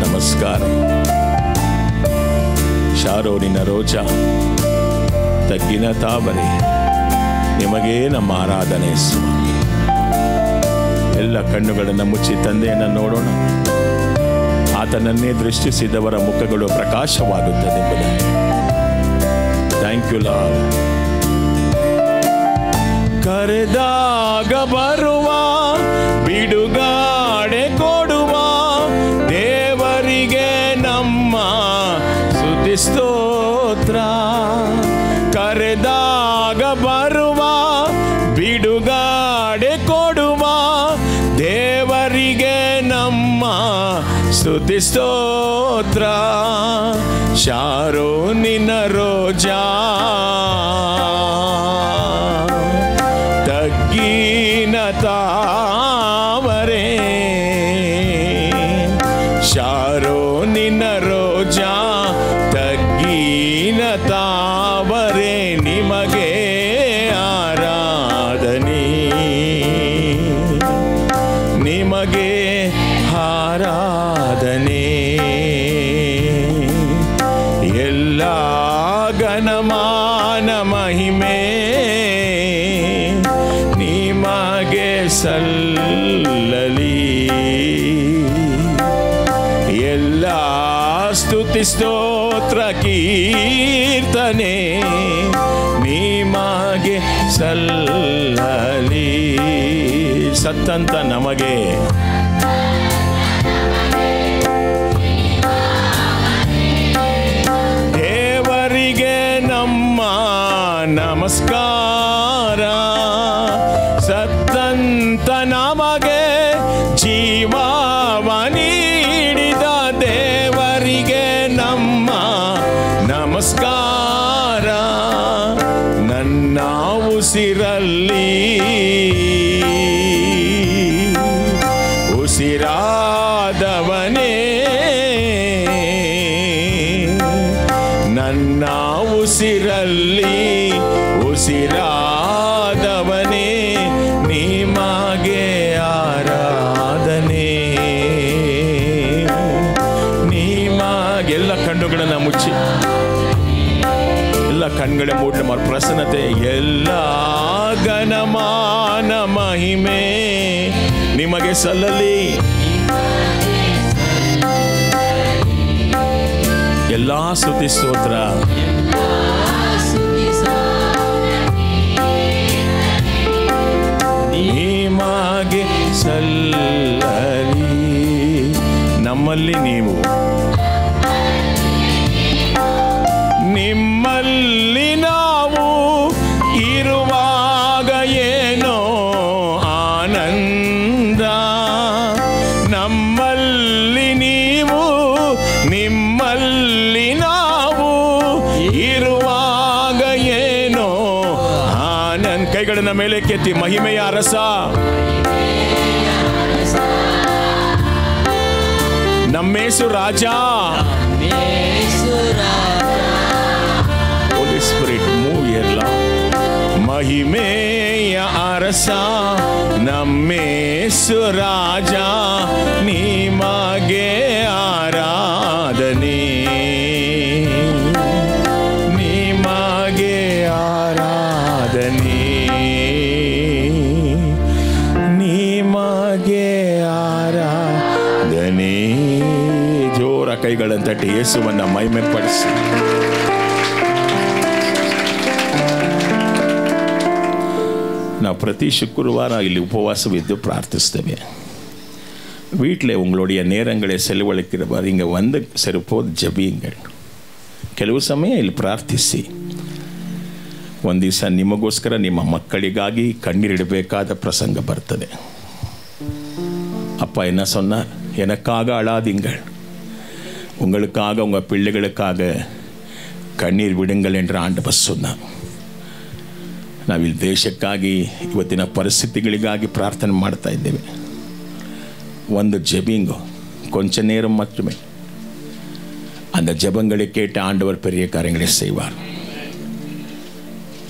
ನಮಸ್ಕಾರ. ಶಾರೋನಿನ ರೋಜ, ತಗ್ಗಿನ ತಾವರೆ, ನಿಮಗೆ ನಮ್ಮ ಆರಾಧನೆ ಸ್ವಾಮಿ. ಎಲ್ಲ ಕಣ್ಣುಗಳನ್ನು ಮುಚ್ಚಿ ತಂದೆಯನ್ನು ನೋಡೋಣ. ಆತನನ್ನೇ ದೃಷ್ಟಿಸಿದವರ ಮುಖಗಳು ಪ್ರಕಾಶವಾಗುತ್ತದೆ ಎಂಬುದಾಗಿ. Thank you lord. ಕರೆದಾಗ ಬರುವ, ಬಿಡುಗಡೆ ಕೊಡುವ ದೇವರಿಗೆ ನಮ್ಮ ಸ್ತುತಿ ಸ್ತೋತ್ರ. ಕರೆದಾಗ ಬರುವ, ಬಿಡುಗಡೆ ಕೊಡುವ ದೇವರಿಗೆ ನಮ್ಮ ಸ್ತುತಿ ಸ್ತೋತ್ರ. ಶಾರೋನಿನ ರೋಜಾ, ತಗ್ಗಿನ ತಾವರೆ, ಶಾರೋನಿನ ರೋಜಾ, ತಗ್ಗಿನ ತಾವರೆ, ನಿಮಗೆ ಆರಾಧನೆ, ನಿಮಗೆ ಆರಾಧನೆ. ಎಲ್ಲ ಘನಮಾನ ಮಹಿಮೆ ನಿಮಗೆ ಸಲ್ಲಲಿ. ಎಲ್ಲ ಸ್ತುತಿ ಸ್ತೋತ್ರ ಕೀರ್ತನೆ ನಿಮಗೆ ಸಲ್ಲಲಿ. ಸತ್ತಂತ ನಮಗೆ ದೇವರಿಗೆ ನಮ್ಮ ನಮಸ್ಕಾರ. ಸತ್ತಂತ ನಮಗೆ ಜೀವವ ನೀಡಿದ ದೇವರಿಗೆ ನಮ್ಮ ನಮಸ್ಕಾರ. ನನ್ನ ಉಸಿರಲ್ಲಿ ಮತ್ತೆ ಎಲ್ಲ ಘನಮಾನ ಮಹಿಮೆ ನಿಮಗೆ ಸಲ್ಲಲಿ. ಎಲ್ಲ ಸ್ತುತಿ ಸ್ತೋತ್ರ ನಿಮಗೆ ಸಲ್ಲಲಿ. ನಮ್ಮಲ್ಲಿ ನೀವು, ನಿಮ್ಮಲ್ಲಿ ನಾವು ಇರುವಾಗ ಏನೋ ಆನಂದ. ನಮ್ಮಲ್ಲಿ ನೀವು, ನಿಮ್ಮಲ್ಲಿ ನಾವು ಇರುವಾಗ ಏನೋ ಆನಂದ. ಕೈಗಳನ್ನ ಮೇಲೆ ಕೆತ್ತಿ ಮಹಿಮೆಯ ಅರಸ, ನಮ್ಮೇಸು ರಾಜ. ಹೋಲಿ ಸ್ಪಿರಿಟ್ ಮೂವ್ ಎಲ್ಲ. ಮಹಿಮೆಯ ಅರಸ ನಮ್ಮೇಸು ರಾಜ, ನಿಮಗೆ ಆರಾಧನೆ, ನಿಮಗೆ ಆರಾಧನೆ, ನಿಮಗೆ ಆರಾಧನೆ. ಜೋರ ಕೈಗಳನ್ನು ತಟ್ಟಿ ಯೇಸುವನ್ನ ಮಹಿಮೆ ಪಡಿಸಿ. ನಾವು ಪ್ರತಿ ಶುಕ್ರವಾರ ಇಲ್ಲಿ உபவாசவிದ್ದು ಪ್ರಾರ್ಥಿಸ್ತೇವೆ. வீட்டில் உங்களுடைய நேரங்களை செலவழிக்கிறவர் இங்கே வந்து சிறப்போது ஜபியுங்கள். ಕೆಲವು ಸಮಯ ಇಲ್ಲಿ ಪ್ರಾರ್ಥಿಸಿ. ಒಂದು ದಿವಸ ನಿಮಗೋಸ್ಕರ ನಿಮ್ಮ ಮಕ್ಕಳಿಗಾಗಿ ಕಣ್ಣೀರಿಡಬೇಕಾದ ಪ್ರಸಂಗ ಬರ್ತದೆ. ಅಪ್ಪ என்ன சொன்னார்? எனக்காக அழாதீங்கள், உங்களுக்காக உங்கள் பிள்ளைகளுக்காக ಕಣ್ಣೀರು விடுங்கள் என்று ஆண்டவர் சொன்னார். ನಾವಿಲ್ಲಿ ದೇಶಕ್ಕಾಗಿ ಇವತ್ತಿನ ಪರಿಸ್ಥಿತಿಗಳಿಗಾಗಿ ಪ್ರಾರ್ಥನೆ ಮಾಡ್ತಾ ಇದ್ದೇವೆ. ಒಂದು ஜெபிங்கோ, கொஞ்ச நேரம் மட்டுமே. அந்த ஜெபங்களை கேட்டு ஆண்டவர் பெரிய காரியங்களை செய்வார்.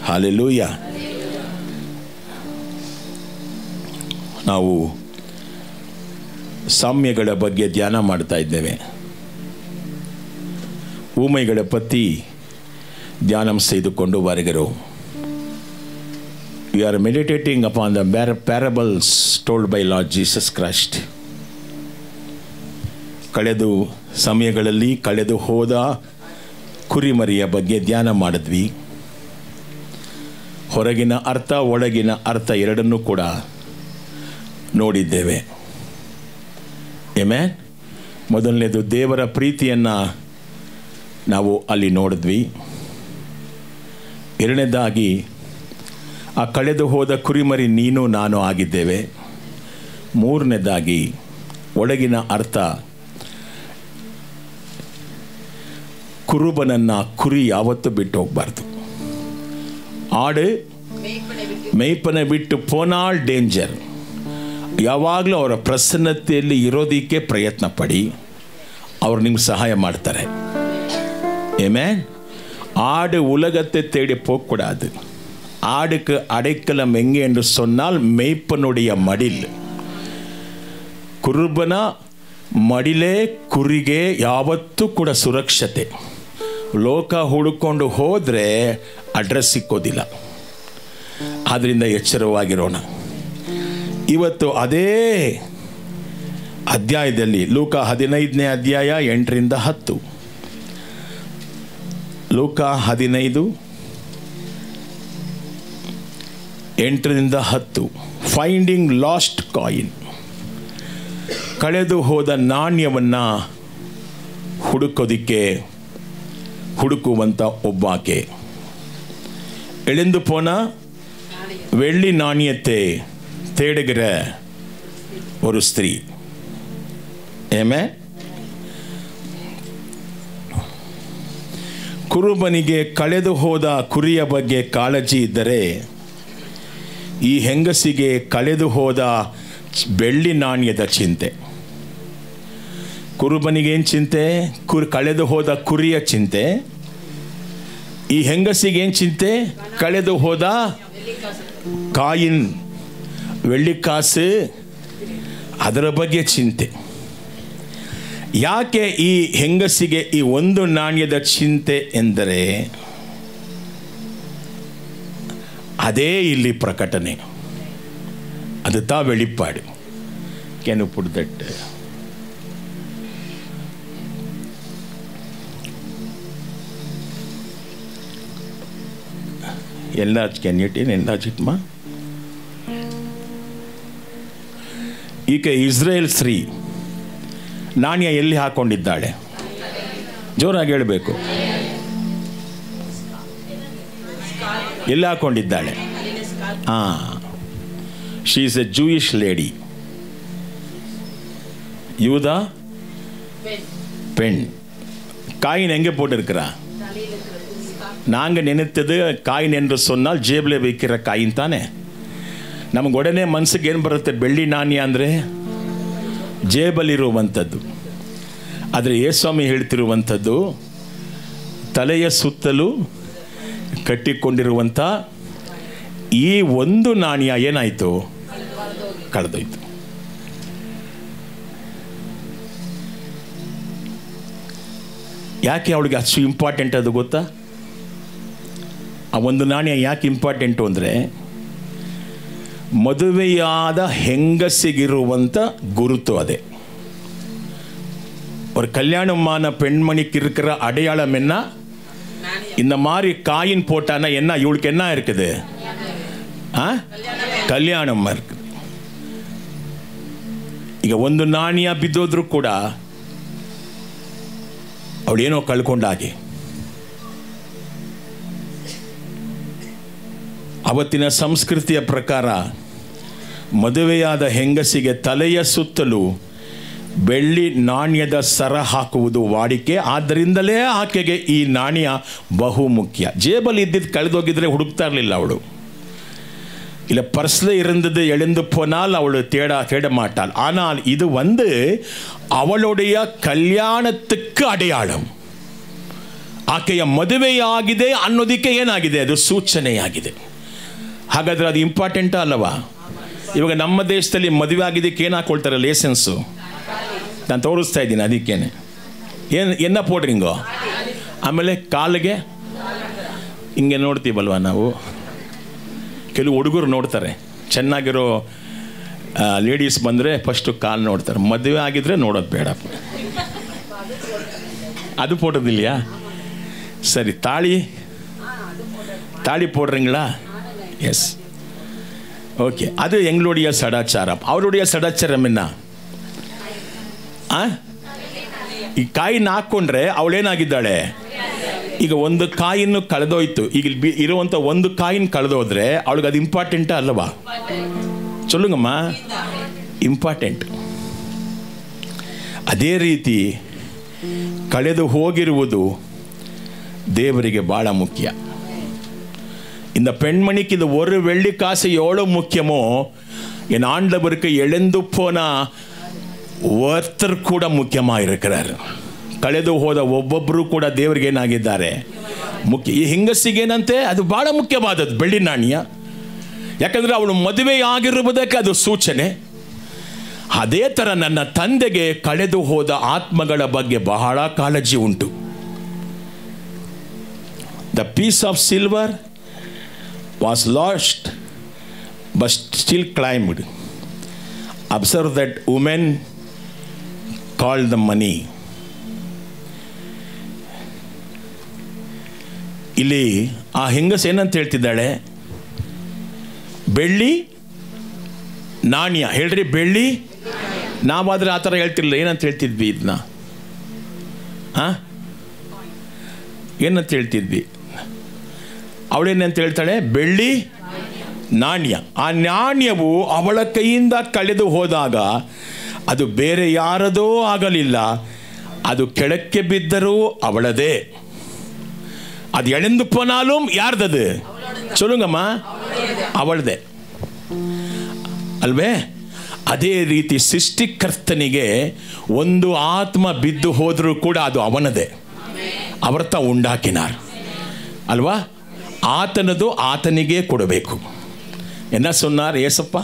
ஹalleluya. ನಾವು ಸಾಮ್ಯಗಳ ಬಗ್ಗೆ ಧ್ಯಾನ ಮಾಡ್ತಾ ಇದ್ದೇವೆ. ஊமைகளை பற்றி தியானம் செய்து கொண்டு வருகிறோம். We are meditating upon the parables told by Lord Jesus Christ. ಕಳೆದು ಸಮಯಗಳಲ್ಲಿ ಕಳೆದು ಹೋದ ಕುರಿಮರಿಯ ಬಗ್ಗೆ ಧ್ಯಾನ ಮಾಡಿದ್ವಿ. ಹೊರಗಿನ ಅರ್ಥ ಒಳಗಿನ ಅರ್ಥ ಎರಡನ್ನೂ ಕೂಡ ನೋಡಿದ್ದೇವೆ. ಆಮೆನ್. ಮೊದಲನೇದು ದೇವರ ಪ್ರೀತಿಯನ್ನು ನಾವು ಅಲ್ಲಿ ನೋಡಿದ್ವಿ. ಎರಡನೇದಾಗಿ ಆ ಕಳೆದು ಹೋದ ಕುರಿಮರಿ ನೀನು ನಾನು ಆಗಿದ್ದೇವೆ. ಮೂರನೇದಾಗಿ ಒಳಗಿನ ಅರ್ಥ, ಕುರುಬನನ್ನು ಕುರಿ ಯಾವತ್ತೂ ಬಿಟ್ಟು ಹೋಗಬಾರ್ದು. ಆಡು ಮೇಯ್ಪನೆ ಬಿಟ್ಟು ಪೋನಾಲ್ ಡೇಂಜರ್. ಯಾವಾಗಲೂ ಅವರ ಪ್ರಸನ್ನತೆಯಲ್ಲಿ ಇರೋದಕ್ಕೆ ಪ್ರಯತ್ನ ಪಡಿ, ಅವರು ನಿಮ್ಗೆ ಸಹಾಯ ಮಾಡ್ತಾರೆ. ಆಮೆನ್. ஆடு உலகத்தை தேடி போகக்கூடாது. ஆடுக்கு அடைக்கலம் எங்கே என்று சொன்னால் மெய்ப்பனுடைய மடில். ಕುರುಬನ ಮಡಿಲೇ ಕುರಿಗೆ ಯಾವತ್ತೂ ಕೂಡ ಸುರಕ್ಷತೆ. ಲೋಕ ಹುಡುಕೊಂಡು ಹೋದರೆ ಅಡ್ರೆಸ್ ಸಿಕ್ಕೋದಿಲ್ಲ. ಆದ್ದರಿಂದ ಎಚ್ಚರವಾಗಿರೋಣ. ಇವತ್ತು ಅದೇ ಅಧ್ಯಾಯದಲ್ಲಿ ಲೂಕ 15ನೇ ಅಧ್ಯಾಯ 8ರಿಂದ 10. ಲೂಕ 15 8ರಿಂದ 10. Finding last coin. ಕಳೆದು ಹೋದ ನಾಣ್ಯವನ್ನು ಹುಡುಕುವಂಥ ಒಬ್ಬಾಕೆ. ಎಳೆದು ಪೋನ வெள்ளி நாணயத்தை தேடுகிற ஒரு ஸ்திரீ. ಆಮೆನ್. ಕುರುಬನಿಗೆ ಕಳೆದು ಹೋದ ಕುರಿಯ ಬಗ್ಗೆ ಕಾಳಜಿ ಇದ್ದರೆ, ಈ ಹೆಂಗಸಿಗೆ ಕಳೆದು ಹೋದ ಬೆಳ್ಳಿ ನಾಣ್ಯದ ಚಿಂತೆ. ಕುರುಬನಿಗೇನು ಚಿಂತೆ? ಕಳೆದು ಹೋದ ಕುರಿಯ ಚಿಂತೆ. ಈ ಹೆಂಗಸಿಗೇನು ಚಿಂತೆ? ಕಳೆದು ಹೋದ ಕಾಯಿನ್, ಬೆಳ್ಳಿ ಕಾಸು, ಅದರ ಬಗ್ಗೆ ಚಿಂತೆ. ಯಾಕೆ ಈ ಹೆಂಗಸಿಗೆ ಈ ಒಂದು ನಾಣ್ಯದ ಚಿಂತೆ ಎಂದರೆ, அதே ಇಲ್ಲಿ ಪ್ರಕಟಣೆ, அதுதான் வெளிப்பாடு. Can you put that? ಎಲ್ಲಾಚಿಟ್ಮ ಈಗ ಇಸ್ರೇಲ್ ಸ್ತ್ರೀ ನಾಣ್ಯ ಎಲ್ಲಿ ಹಾಕೊಂಡಿದ್ದಾಳೆ? ಜೋರಾಗಿ ಹೇಳಬೇಕು. ಎಲ್ಲಿ ಹಾಕೊಂಡಿದ್ದಾಳೆ? She is a Jewish lady. யூதா பெண். காயின் எங்கே போட்டிருக்கிறா? நாங்கள் நினைத்தது காயின் என்று சொன்னால் ಜೇಬಲ್ಲಿ வைக்கிற ಕಾಯಿನ್ ತಾನೆ. ನಮಗೆ ಒಡನೆ ಮನಸ್ಸಿಗೆ ಏನು ಬರುತ್ತೆ? ಬೆಳ್ಳಿ ನಾಣ್ಯ ಅಂದರೆ ಜೇಬಲ್ಲಿರುವಂಥದ್ದು. ಆದರೆ ಯೇಸ್ವಾಮಿ ಹೇಳ್ತಿರುವಂಥದ್ದು ತಲೆಯ ಸುತ್ತಲೂ ಕಟ್ಟಿಕೊಂಡಿರುವಂಥ ಈ ಒಂದು ನಾಣ್ಯ ಏನಾಯಿತು? ಕಳೆದೋಯ್ತು. ಯಾಕೆ ಅವಳಿಗೆ ಅಷ್ಟು ಇಂಪಾರ್ಟೆಂಟ್ ಅದು ಗೊತ್ತಾ? ಆ ಒಂದು ನಾಣ್ಯ ಯಾಕೆ ಇಂಪಾರ್ಟೆಂಟು ಅಂದರೆ ಮದುವೆಯಾದ ಹೆಂಗಸಿಗಿರುವಂಥ ಗುರುತು ಅದೇ. ஒரு கல்யாணமான பெண்மணிக்கு இருக்கிற அடையாளம் என்ன? இந்த மாதிரி காயின் போட்டானா என்ன இவளுக்கு என்ன இருக்குது? ಕಲ್ಯಾಣಂ இருக்குது. ಈಗ ಒಂದು ನಾಣ್ಯ ಬಿದ್ದೋದ್ರೂ ಕೂಡ ಅವಳೇನೋ ಕಳ್ಕೊಂಡಾಗೆ. ಅವತ್ತಿನ ಸಂಸ್ಕೃತಿಯ ಪ್ರಕಾರ ಮದುವೆಯಾದ ಹೆಂಗಸಿಗೆ ತಲೆಯ ಸುತ್ತಲೂ ಬೆಳ್ಳಿ ನಾಣ್ಯದ ಸರ ಹಾಕುವುದು ವಾಡಿಕೆ. ಆದ್ದರಿಂದಲೇ ಆಕೆಗೆ ಈ ನಾಣ್ಯ ಬಹು ಮುಖ್ಯ. ಜೇಬಲ್ಲಿ ಇದ್ದಿದ್ದು ಕಳೆದೋಗಿದ್ರೆ ಹುಡುಕ್ತಾ ಇರಲಿಲ್ಲ ಅವಳು. இல்லை பர்ஸில் இருந்தது எழுந்து போனால் அவள் தேட மாட்டாள். ஆனால் இது ಅವಳುடைய ಕಲ್ಯಾಣಕ್ಕೆ ಅಡೆಯಾಳಂ. ಆಕೆಯ ಮದುವೆಯಾಗಿದೆ ಅನ್ನೋದಕ್ಕೆ ಏನಾಗಿದೆ? ಅದು ಸೂಚನೆಯಾಗಿದೆ. ಹಾಗಾದರೆ ಅದು ಇಂಪಾರ್ಟೆಂಟಾ ಅಲ್ಲವಾ? ಇವಾಗ ನಮ್ಮ ದೇಶದಲ್ಲಿ ಮದುವೆ ಆಗಿದ್ದಕ್ಕೆ ಏನು ಹಾಕೊಳ್ತಾರೆ? ಲೈಸೆನ್ಸು. ನಾನು ತೋರಿಸ್ತಾ ಇದ್ದೀನಿ. ಅದಕ್ಕೇನೆ ಎನ್ನ ಪೋಡ್ರಿಂಗೋ. ಆಮೇಲೆ ಕಾಲಿಗೆ ಹಿಂಗೆ ನೋಡ್ತೀವಲ್ವ ನಾವು. ಕೆಲವು ಹುಡುಗರು ನೋಡ್ತಾರೆ, ಚೆನ್ನಾಗಿರೋ ಲೇಡೀಸ್ ಬಂದರೆ ಫಸ್ಟು ಕಾಲು ನೋಡ್ತಾರೆ. ಮದುವೆ ಆಗಿದ್ರೆ ನೋಡೋದು ಬೇಡ. ಅದು போட்டதில்லையா? சரி, தாலி போடுறீங்களா? Yes, okay. அது எங்களுடைய சடாச்சாரம். அவருடைய சடாச்சாரம் என்ன? ಈ ಕಾಯಿನ್ ಹಾಕ್ಕೊಂಡ್ರೆ ಅವಳೇನಾಗಿದ್ದಾಳೆ? ಈಗ ಒಂದು ಕಾಯಿನ್ನು ಕಳೆದೋಯ್ತು. ಈಗ ಇರುವಂಥ ಒಂದು ಕಾಯಿನ್ ಕಳೆದೋದ್ರೆ ಅವಳಿಗೆ ಅದು ಇಂಪಾರ್ಟೆಂಟಾ ಅಲ್ಲವಾ? ಚೊಲ್ಲುಂಗಮ್ಮ, ಇಂಪಾರ್ಟೆಂಟ್. ಅದೇ ರೀತಿ ಕಳೆದು ಹೋಗಿರುವುದು ದೇವರಿಗೆ ಭಾಳ ಮುಖ್ಯ. இந்த பெண்மணிக்கு இது ஒரு வெள்ளி காசு எவ்வளோ முக்கியமோ என் ஆண்டவருக்கு எழுந்து போன ஒருத்தர் கூட முக்கியமாக இருக்கிறார். ಕಳೆದು ಹೋದ ಒಬ್ಬೊಬ್ಬರು ಕೂಡ ದೇವರಿಗೆ ಏನಾಗಿದ್ದಾರೆ? ಮುಖ್ಯ. ಈ ಹೆಂಗಸಿಗೇನಂತೆ ಅದು ಭಾಳ ಮುಖ್ಯವಾದದ್ದು ಬೆಳ್ಳಿ ನಾಣ್ಯ. ಯಾಕಂದರೆ ಅವಳು ಮದುವೆ ಆಗಿರುವುದಕ್ಕೆ ಅದು ಸೂಚನೆ. ಅದೇ ಥರ ನನ್ನ ತಂದೆಗೆ ಕಳೆದು ಹೋದ ಆತ್ಮಗಳ ಬಗ್ಗೆ ಬಹಳ ಕಾಳಜಿ ಉಂಟು. The piece of silver was lost but still climbed. Observe that women called the money. ಇಲ್ಲಿ ಆ ಹೆಂಗಸ್ ಏನಂತ ಹೇಳ್ತಿದ್ದಾಳೆ? ಬೆಳ್ಳಿ ನಾಣ್ಯ. ಹೇಳ್ರಿ, ಬೆಳ್ಳಿ. ನಾವಾದರೆ ಆ ಥರ ಹೇಳ್ತಿರ್ಲಿಲ್ಲ. ಏನಂತ ಹೇಳ್ತಿದ್ವಿ ಇದನ್ನ? ಏನಂತ ಹೇಳ್ತಿದ್ವಿ? ಅವಳೇನಂತ ಹೇಳ್ತಾಳೆ? ಬೆಳ್ಳಿ ನಾಣ್ಯ. ಆ ನಾಣ್ಯವು ಅವಳ ಕೈಯಿಂದ ಕಳೆದು ಹೋದಾಗ ಅದು ಬೇರೆ ಯಾರದೋ ಆಗಲಿಲ್ಲ, ಅದು ಕೆಳಕ್ಕೆ ಬಿದ್ದರೂ ಅವಳದೇ. அது எழுந்து போனாலும் யார்தது? சொல்லுங்கம்மா, ಅವಳದೆ ಅಲ್ವೇ? ಅದೇ ರೀತಿ ಸೃಷ್ಟಿಕರ್ತನಿಗೆ ಒಂದು ಆತ್ಮ ಬಿದ್ದು ಹೋದರೂ ಕೂಡ ಅದು ಅವನದೇ. ಅವರ್ತ ಉಂಡಾಕಿನಾರ್ ಅಲ್ವಾ? ಆತನದು ಆತನಿಗೆ ಕೊಡಬೇಕು. ಎನ್ನ ಸೊನ್ನಾರ್ ಏಸಪ್ಪ.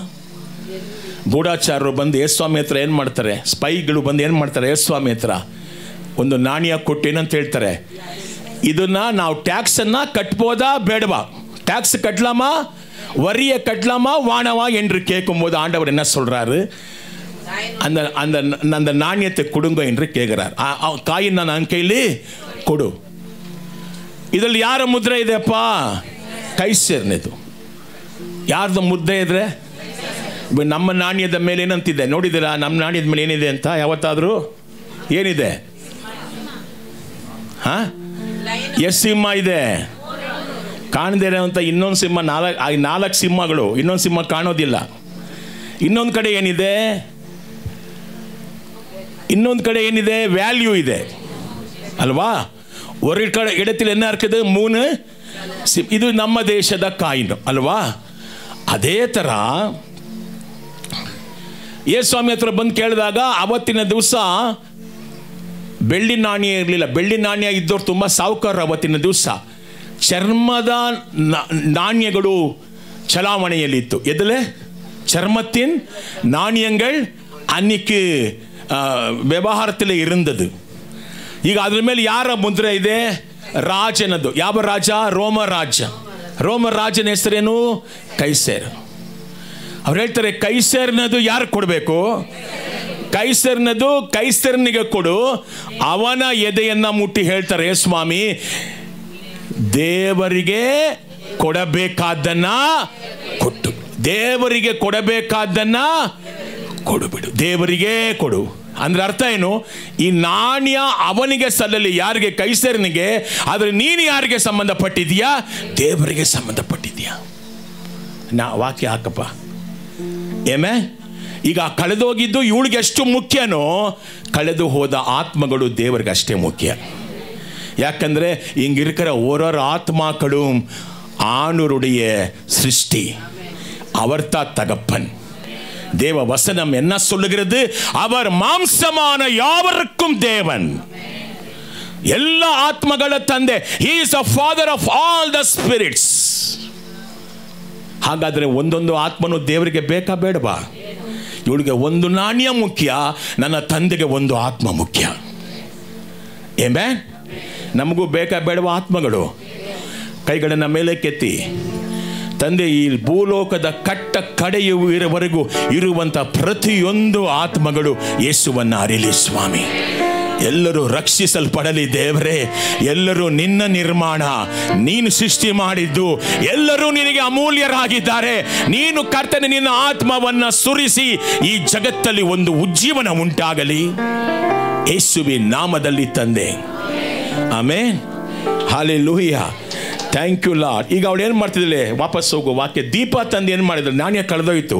ಗೂಢಾಚಾರರು ಬಂದು ಯೇಸ್ವಾಮಿ ಹತ್ರ ಏನು ಮಾಡ್ತಾರೆ? ಸ್ಪೈಗಳು ಬಂದು ಏನು ಮಾಡ್ತಾರೆ? ಯೇಸ್ವಾಮಿ ಹತ್ರ ಒಂದು ನಾಣ್ಯ ಕೊಟ್ಟು ಏನಂತ ಹೇಳ್ತಾರೆ? ಇದನ್ನ ನಾವು ಟ್ಯಾಕ್ಸನ್ನು ಕಟ್ಬೋದಾ ಬೇಡವಾ? ಟ್ಯಾಕ್ಸ್ ಕಟ್ಲಾಮಾ வரிய கட்டலாமா வானவா என்று கேட்கும்போது ஆண்டவர் என்ன சொல்றாரு? அந்த அந்த அந்த நாணயத்தை கொடுங்க என்று கேட்கிறார். காயின் நான் கையில் ಕೊಡು. ಇದ್ರಲ್ಲಿ ಯಾರ ಮುದ್ರೆ ಇದೆಯಪ್ಪ? ಕೈಸರ್ನದು. ಯಾರ್ದು ಮುದ್ರೆ ಇದ್ರೆ? ನಮ್ಮ ನಾಣ್ಯದ ಮೇಲೆ ಏನಂತಿದೆ ನೋಡಿದಿರಾ? ನಮ್ಮ ನಾಣ್ಯದ ಮೇಲೆ ಏನಿದೆ ಅಂತ ಯಾವತ್ತಾದರೂ? ಏನಿದೆ? ಎಷ್ಟು ಸಿಂಹ ಇದೆ? ಕಾಣದೇ ಇರೋಂಥ ಇನ್ನೊಂದು ಸಿಂಹ, ನಾಲ್ಕು ಸಿಂಹಗಳು, ಇನ್ನೊಂದು ಸಿಂಹ ಕಾಣೋದಿಲ್ಲ. ಇನ್ನೊಂದು ಕಡೆ ಏನಿದೆ? ಇನ್ನೊಂದು ಕಡೆ ಏನಿದೆ? ವ್ಯಾಲ್ಯೂ ಇದೆ ಅಲ್ವಾ? ஒரு இடத்தில் என்ன இருக்குது? 3 ಇದು ನಮ್ಮ ದೇಶದ ಕಾಯಿನ್ ಅಲ್ವಾ? ಅದೇ ಥರ ಯೇಸು ಸ್ವಾಮಿ ಹತ್ರ ಬಂದು ಕೇಳಿದಾಗ ಅವತ್ತಿನ ದಿವಸ ಬೆಳ್ಳಿ ನಾಣ್ಯ ಇರಲಿಲ್ಲ. ಬೆಳ್ಳಿ ನಾಣ್ಯ ಇದ್ದವ್ರು ತುಂಬ ಸಾವುಕಾರ. ಅವತ್ತಿನ ದಿವಸ ಚರ್ಮದ ನಾಣ್ಯಗಳು ಚಲಾವಣೆಯಲ್ಲಿತ್ತು. ಎದಲೆ ಚರ್ಮத்தின் நாணயங்கள் அன்னைக்கு ವ್ಯವಹಾರದಲ್ಲಿ இருந்தது. ಈಗ ಅದ್ರ ಮೇಲೆ ಯಾರ ಮುದ್ರೆ ಇದೆ? ರಾಜನದು. ಯಾವ ರಾಜ? ರೋಮ ರಾಜ. ರೋಮ ರಾಜನ ಹೆಸರೇನು? ಕೈಸರ್. ಅವ್ರು ಹೇಳ್ತಾರೆ ಕೈಸರ್ನದು ಯಾರು ಕೊಡಬೇಕು? ಕೈಸರ್ನದು ಕೈಸರ್ನಿಗೆ ಕೊಡು. ಅವನ ಎದೆಯನ್ನ ಮುಟ್ಟಿ ಹೇಳ್ತಾರೆ ಸ್ವಾಮಿ, ದೇವರಿಗೆ ಕೊಡಬೇಕಾದ್ದನ್ನ ಕೊಟ್ಟು, ದೇವರಿಗೆ ಕೊಡಬೇಕಾದ್ದನ್ನ ಕೊಡುಬಿಡು, ದೇವರಿಗೆ ಕೊಡು. ಅಂದ್ರೆ ಅರ್ಥ ಏನು? ಈ ನಾಣ್ಯ ಅವನಿಗೆ ಸಲ್ಲಲಿ. ಯಾರಿಗೆ? ಕೈಸರನಿಗೆ. ಆದರೆ ನೀನು ಯಾರಿಗೆ ಸಂಬಂಧಪಟ್ಟಿದೀಯಾ? ದೇವರಿಗೆ ಸಂಬಂಧಪಟ್ಟಿದೀಯಾ? ವಾಕ್ಯ ಹಾಕಪ್ಪ. ಏಮೇ? ಈಗ ಕಳೆದೋಗಿದ್ದು ಇವಳಿಗೆ ಎಷ್ಟು ಮುಖ್ಯನೋ, ಕಳೆದು ಹೋದ ಆತ್ಮಗಳು ದೇವರಿಗೆ ಅಷ್ಟೇ ಮುಖ್ಯ. ಯಾಕಂದ್ರೆ இங்கிருக்கிற ஒரு ஆத்மாக்களும் ஆணுடைய சிருஷ்டி. அவர்தான் தகப்பன். தேவ வசனம் என்ன சொல்லுகிறது? அவர் மாம்சமான யாவருக்கும் தேவன், எல்லா ಆತ್ಮಗಳ ತಂದೆ. he is the father of all the spirits. ಹಾಗಾದ್ರೆ ಒಂದೊಂದು ಆತ್ಮನು ದೇವರಿಗೆ ಬೇಕಾ ಬೇಡವಾ? ಇವಳಿಗೆ ಒಂದು ನಾಣ್ಯ ಮುಖ್ಯ, ನನ್ನ ತಂದೆಗೆ ಒಂದು ಆತ್ಮ ಮುಖ್ಯ. ಏಮೇ? ನಮಗೂ ಬೇಕಾ ಬೇಡವಾ ಆತ್ಮಗಳು? ಕೈಗಳನ್ನ ಮೇಲೆ ಕೆತ್ತಿ. ತಂದೆ, ಈ ಭೂಲೋಕದ ಕಟ್ಟ ಕಡೆಯವರೆಗೂ ಇರುವಂಥ ಪ್ರತಿಯೊಂದು ಆತ್ಮಗಳು ಯೇಸುವನ್ನು ಅರಿಲಿ ಸ್ವಾಮಿ. ಎಲ್ಲರೂ ರಕ್ಷಿಸಲ್ಪಡಲಿ ದೇವರೇ. ಎಲ್ಲರೂ ನಿನ್ನ ನಿರ್ಮಾಣ, ನೀನು ಸೃಷ್ಟಿ ಮಾಡಿದ್ದು, ಎಲ್ಲರೂ ನಿನಗೆ ಅಮೂಲ್ಯರಾಗಿದ್ದಾರೆ. ನೀನು ಕರ್ತನೆ ನಿನ್ನ ಆತ್ಮವನ್ನು ಸುರಿಸಿ ಈ ಜಗತ್ತಲ್ಲಿ ಒಂದು ಉಜ್ಜೀವನ ಉಂಟಾಗಲಿ ಯೇಸುವಿನ ನಾಮದಲ್ಲಿ ತಂದೆ. Amen. Hallelujah. Thank you lord. ಈಗ ಅವಳು ಏನು ಮಾಡ್ತಿದ್ದಾಳೆ? ವಾಪಸ್ ಹೋಗು ವಾಕ್ಯ. ದೀಪ ತಂದು ಏನು ಮಾಡಿದ್ರು? ನಾಣ್ಯ ಕಳೆದೋಯ್ತು.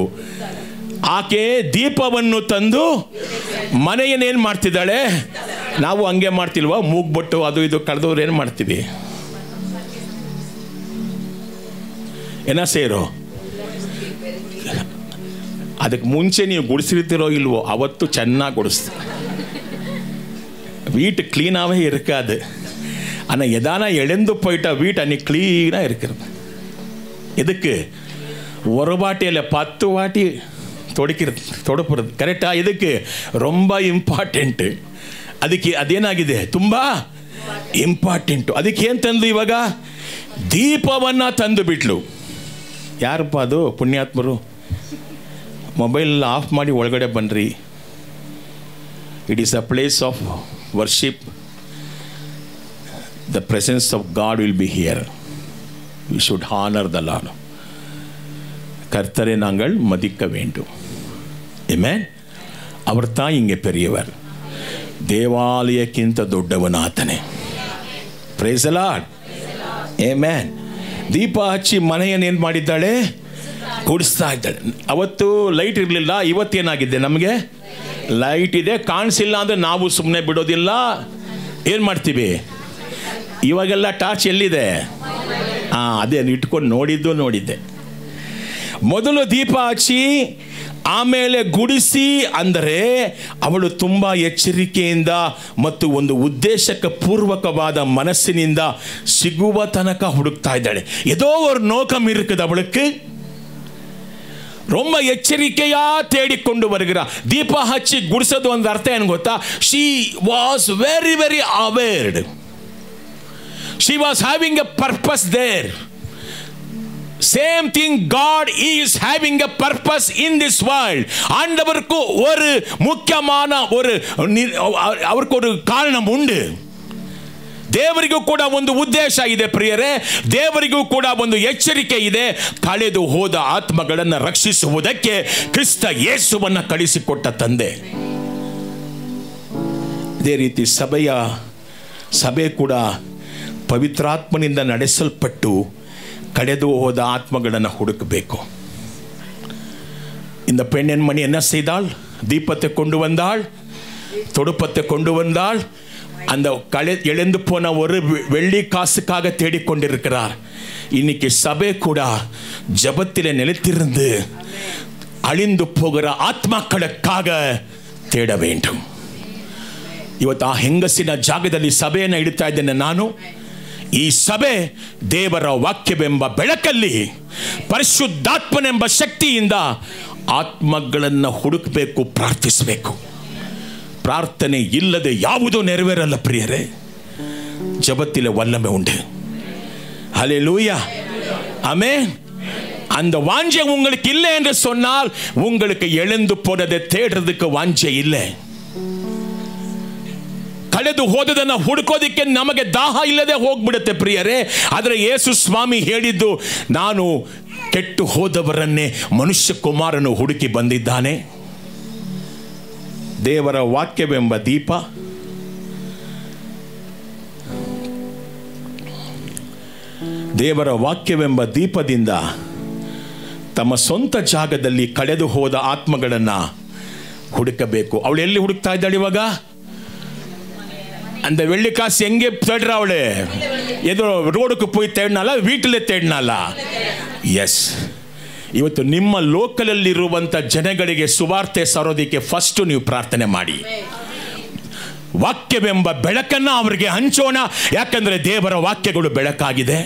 ಆಕೆ ದೀಪವನ್ನು ತಂದು ಮನೆಯನ್ನೇನು ಮಾಡ್ತಿದ್ದಾಳೆ? ನಾವು ಹಂಗೆ ಮಾಡ್ತಿಲ್ವಾ? ಮೂಗ್ಬಟ್ಟು ಅದು ಇದು ಕಳೆದವ್ರು ಏನು ಮಾಡ್ತೀವಿ? ಏನ ಸೇರೋ? ಅದಕ್ಕೆ ಮುಂಚೆ ನೀವು ಗುಡಿಸಿರ್ತಿರೋ ಇಲ್ವೋ, ಅವತ್ತು ಚೆನ್ನಾಗಿ ಗುಡಿಸ್ತೀವಿ. வீட்டு க்ளீனாகவே இருக்காது. ஆனால் எதானா எழுந்து போயிட்டா வீட்டு அன்னைக்கு க்ளீனாக இருக்கிறது. எதுக்கு? ஒரு வாட்டியில் 10 வாட்டி ತೊಡಪುறது ಕರೆಕ್ಟಾ? ಇದಕ್ಕೆ ரொம்ப ಇಂಪಾರ್ಟೆಂಟ್. ಅದಕ್ಕೆ ಅದೇನಾಗಿದೆ? ತುಂಬ ಇಂಪಾರ್ಟೆಂಟು. ಅದಕ್ಕೆ ಏನು ತಂದು ಇವಾಗ? ದೀಪವನ್ನು ತಂದು ಬಿಟ್ಲು. ಯಾರಪ್ಪ ಅದು? ಪುಣ್ಯಾತ್ಮರು. ಮೊಬೈಲ್ ಆಫ್ ಮಾಡಿ ಒಳಗಡೆ ಬನ್ನಿರಿ. It is a place of worship. The presence of God will be here. We should honor the Lord. கர்த்தரை நாங்கள் மதிக்க வேண்டும். Amen. அவர் தான் இங்கே பெரியவர். ದೇವಾಲಯಕ್ಕಿಂತ ದೊಡ್ಡವನಾತನೇ. Praise the Lord. Amen. ದೀಪ ಹಚ್ಚಿ ಮನೆಯನ್ನು ಏನು ಮಾಡಿದ್ದಾಳೆ? ಗುಡಿಸ್ತಾ ಇದ್ದಾಳೆ. ಅವತ್ತು ಲೈಟ್ ಇರಲಿಲ್ಲ, ಇವತ್ತೇನಾಗಿದೆ? ನಮಗೆ ಲೈಟ್ ಇದೆ. ಕಾಣಿಸಿಲ್ಲ ಅಂದರೆ ನಾವು ಸುಮ್ಮನೆ ಬಿಡೋದಿಲ್ಲ. ಏನು ಮಾಡ್ತೀವಿ? ಇವಾಗೆಲ್ಲ ಟಾರ್ಚ್ ಎಲ್ಲಿದೆ? ಅದೇ ಇಟ್ಕೊಂಡು ನೋಡಿದ್ದೆ. ಮೊದಲು ದೀಪ ಹಚ್ಚಿ ಆಮೇಲೆ ಗುಡಿಸಿ, ಅಂದರೆ ಅವಳು ತುಂಬ ಎಚ್ಚರಿಕೆಯಿಂದ ಮತ್ತು ಒಂದು ಉದ್ದೇಶಕ್ಕೆ ಪೂರ್ವಕವಾದ ಮನಸ್ಸಿನಿಂದ ಸಿಗುವ ತನಕ ಹುಡುಕ್ತಾ ಇದ್ದಾಳೆ. ஏதோ ஒரு நோக்கம் இருக்குது அவளுக்கு. ரொம்ப எச்சரிக்கையா தேடிக்கொண்டு வருகிறார். ದೀಪ ಹಚ್ಚಿ ಗುಡಿಸೋದು ಒಂದು ಅರ್ಥ ಏನು ಗೊತ್ತಾ? She was very very awared. She was having a purpose there. Same thing God is having a purpose in this world. ஆண்டவருக்கு ஒரு முக்கியமான அவருக்கு ஒரு காரணம் ಉಂಟು. ದೇವರಿಗೂ ಕೂಡ ಒಂದು ಉದ್ದೇಶ ಇದೆ ಪ್ರಿಯರೇ. ದೇವರಿಗೂ ಕೂಡ ಒಂದು ಎಚ್ಚರಿಕೆ ಇದೆ. ಕಳೆದು ಹೋದ ಆತ್ಮಗಳನ್ನು ರಕ್ಷಿಸುವುದಕ್ಕೆ ಕ್ರಿಸ್ತ ಯೇಸುವನ್ನು ಕಳಿಸಿಕೊಟ್ಟ ತಂದೆ. ಅದೇ ರೀತಿ ಸಭೆ ಕೂಡ ಪವಿತ್ರಾತ್ಮನಿಂದ ನಡೆಸಲ್ಪಟ್ಟು ಕಳೆದು ಹೋದ ಆತ್ಮಗಳನ್ನು ಹುಡುಕಬೇಕು. இந்த பெண் என் மணி என்ன செய்தாள்? தீபத்தை கொண்டு வந்தாள், தொடுப்பத்தை கொண்டு வந்தாள். அந்த இழந்து போன ஒரு வெள்ளி காசுக்காக தேடிக்கொண்டிருக்கிறார். இன்னைக்கு சபை கூட ஜபத்திலே நிலைத்திருந்து அழிந்து போகிற ஆத்மாக்களுக்காக தேட வேண்டும். ಇವತ್ತು ಆ ಹೆಂಗಸಿನ ಜಾಗದಲ್ಲಿ ಸಭೆಯನ್ನು ಇಡ್ತಾ ಇದ್ದೇನೆ ನಾನು. ಈ ಸಭೆ ದೇವರ ವಾಕ್ಯವೆಂಬ ಬೆಳಕಲ್ಲಿ ಪರಿಶುದ್ಧಾತ್ಮನೆಂಬ ಶಕ್ತಿಯಿಂದ ಆತ್ಮಗಳನ್ನು ಹುಡುಕಬೇಕು, ಪ್ರಾರ್ಥಿಸಬೇಕು. ಪ್ರಾರ್ಥನೆ ಇಲ್ಲದೆ ಯಾವುದೂ ನೆರವೇರಲ್ಲ ಪ್ರಿಯರೇ. ஜபத்திலே வல்லமை உண்டு. ஹல்லேலூயா, ஆமென். அந்த வாஞ்சை உங்களுக்கு இல்லை என்று சொன்னால் உங்களுக்கு எழுந்து போனதை தேடுறதுக்கு வாஞ்சை இல்லை. ಕಳೆದು ಹೋದದನ್ನು ಹುಡುಕೋದಿಕ್ಕೆ ನಮಗೆ ದಾಹ ಇಲ್ಲದೆ ಹೋಗ್ಬಿಡುತ್ತೆ ಪ್ರಿಯರೇ. ಆದರೆ ಯೇಸು ಸ್ವಾಮಿ ಹೇಳಿದ್ದು, ನಾನು ಕೆಟ್ಟು ಹೋದವರನ್ನೇ ಮನುಷ್ಯ ಕುಮಾರನು ಹುಡುಕಿ ಬಂದಿದ್ದಾನೆ. ದೇವರ ವಾಕ್ಯವೆಂಬ ದೀಪ, ದೇವರ ವಾಕ್ಯವೆಂಬ ದೀಪದಿಂದ ತಮ್ಮ ಸ್ವಂತ ಜಾಗದಲ್ಲಿ ಕಳೆದು ಹೋದ ಆತ್ಮಗಳನ್ನು ಹುಡುಕಬೇಕು. ಅವಳು ಎಲ್ಲಿ ಹುಡುಕ್ತಾ ಇದ್ದಾಳೆ ಇವಾಗ? அந்த வெள்ளிக்காசு எங்கே தேடுறா அவளு? ஏதோ ரோடுக்கு போய் தேடினால, வீட்டிலே தேடினால? ಎಸ್. ಇವತ್ತು ನಿಮ್ಮ ಲೋಕಲಲ್ಲಿರುವಂಥ ಜನಗಳಿಗೆ ಸುವಾರ್ತೆ ಸಾರೋದಕ್ಕೆ ಫಸ್ಟ್ ನೀವು ಪ್ರಾರ್ಥನೆ ಮಾಡಿ. ವಾಕ್ಯವೆಂಬ ಬೆಳಕನ್ನು ಅವರಿಗೆ ಹಂಚೋಣ. ಯಾಕಂದರೆ ದೇವರ ವಾಕ್ಯಗಳು ಬೆಳಕಾಗಿದೆ.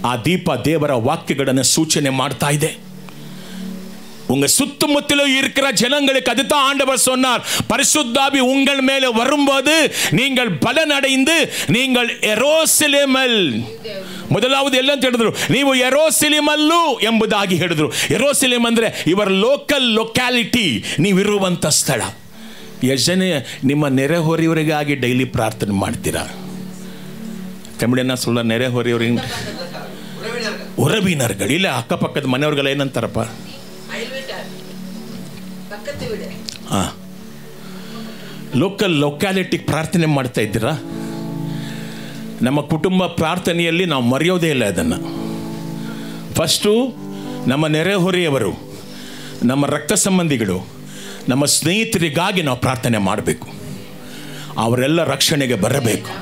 ಆ ದೀಪ ದೇವರ ವಾಕ್ಯಗಳನ್ನು ಸೂಚನೆ ಮಾಡ್ತಾ ಇದೆ. உங்க சுத்தமுத்திலும் இருக்கிற ஜனங்களுக்கு அதுதான் ஆண்டவர் சொன்னார். பரிசுத்தாவி உங்கள் மேலே வரும்போது நீங்கள் பலனடைந்து நீங்கள் ಯೆರೂಸಲೇಮಲ್, ಮೊದಲಾவது ಎಲ್ಲ ಹೇಳಿದ್ರು, ನೀವು ಯೆರೂಸಲೇಮಲ್ಲು ಎಂಬುದಾಗಿ ಹೇಳಿದ್ರು. ಯೆರೂಸಲೇಮ್ ಅಂದ್ರೆ ಇವರ ಲೊಕ್ಯಾಲಿಟಿ, ನೀವಿರುವಂಥ ಸ್ಥಳ. ಎಷ್ಟು ಜನ ನಿಮ್ಮ ನೆರೆಹೊರೆಯವರಿಗಾಗಿ ಡೈಲಿ ಪ್ರಾರ್ಥನೆ ಮಾಡ್ತೀರಾ? ತಮಿಳನ್ನ ಸುಳ್ಳ ನೆರೆಹೊರೆಯವರಿಗೆ ಉರವಿನರ್ಗಳು ಇಲ್ಲ, ಅಕ್ಕಪಕ್ಕದ ಮನೆಯವ್ರಿಗೆಲ್ಲ ಏನಂತಾರಪ್ಪ? ಲೊಕ್ಯಾಲಿಟಿ ಪ್ರಾರ್ಥನೆ ಮಾಡ್ತಾ ಇದ್ದೀರಾ? ನಮ್ಮ ಕುಟುಂಬ ಪ್ರಾರ್ಥನೆಯಲ್ಲಿ ನಾವು ಮರೆಯೋದೇ ಇಲ್ಲ ಅದನ್ನು. ಫಸ್ಟು ನಮ್ಮ ನೆರೆಹೊರೆಯವರು, ನಮ್ಮ ರಕ್ತ ಸಂಬಂಧಿಗಳು, ನಮ್ಮ ಸ್ನೇಹಿತರಿಗಾಗಿ ನಾವು ಪ್ರಾರ್ಥನೆ ಮಾಡಬೇಕು. ಅವರೆಲ್ಲ ರಕ್ಷಣೆಗೆ ಬರಬೇಕು.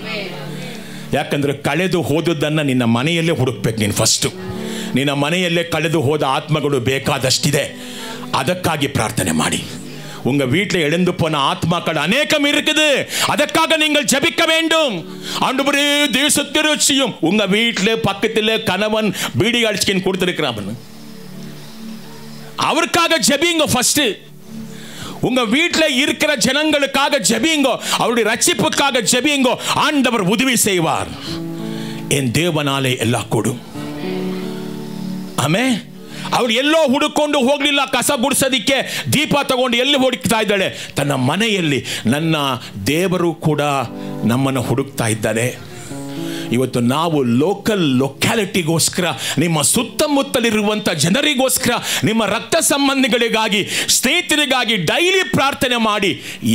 ಯಾಕಂದರೆ ಕಳೆದು ಹೋದದ್ದನ್ನು ನಿನ್ನ ಮನೆಯಲ್ಲೇ ಹುಡುಕ್ಬೇಕು ನೀನು. ಫಸ್ಟು ನಿನ್ನ ಮನೆಯಲ್ಲೇ ಕಳೆದು ಹೋದ ಆತ್ಮಗಳು ಬೇಕಾದಷ್ಟಿದೆ. அதற்காக பிரார்த்தனை மாடி. உங்க வீட்டில் எழுந்து போன ஆத்மாக்கள் அநேகம் இருக்குது. அதற்காக நீங்கள் ஜெபிக்க வேண்டும். ஆண்டவரே தேசத்திருச்சியும் உங்க வீட்டில் பக்கத்தில் கணவன் பீடி அடிச்சுக்கின்னு கொடுத்துருக்கிறான், அவருக்காக ஜெபிங்க. ஃபர்ஸ்ட் உங்க வீட்டில் இருக்கிற ஜனங்களுக்காக ஜெபிங்க, அவருடைய ரட்சிப்புக்காக ஜெபிங்க. ஆண்டவர் உதவி செய்வார். என் தேவனாலே எல்லாம் கூடும். ஆமென். ಅವಳು ಎಲ್ಲೋ ಹುಡುಕೊಂಡು ಹೋಗಲಿಲ್ಲ ಕಸ ಗುಡಿಸೋದಿಕ್ಕೆ. ದೀಪ ತಗೊಂಡು ಎಲ್ಲಿ ಹುಡುಕ್ತಾ ಇದ್ದಾಳೆ? ತನ್ನ ಮನೆಯಲ್ಲಿ. ನನ್ನ ದೇವರು ಕೂಡ ನಮ್ಮನ್ನು ಹುಡುಕ್ತಾ ಇದ್ದಾನೆ. ಇವತ್ತು ನಾವು ಲೊಕ್ಯಾಲಿಟಿಗೋಸ್ಕರ, ನಿಮ್ಮ ಸುತ್ತಮುತ್ತಲಿರುವಂಥ ಜನರಿಗೋಸ್ಕರ, ನಿಮ್ಮ ರಕ್ತ ಸಂಬಂಧಿಗಳಿಗಾಗಿ, ಸ್ನೇಹಿತರಿಗಾಗಿ ಡೈಲಿ ಪ್ರಾರ್ಥನೆ ಮಾಡಿ.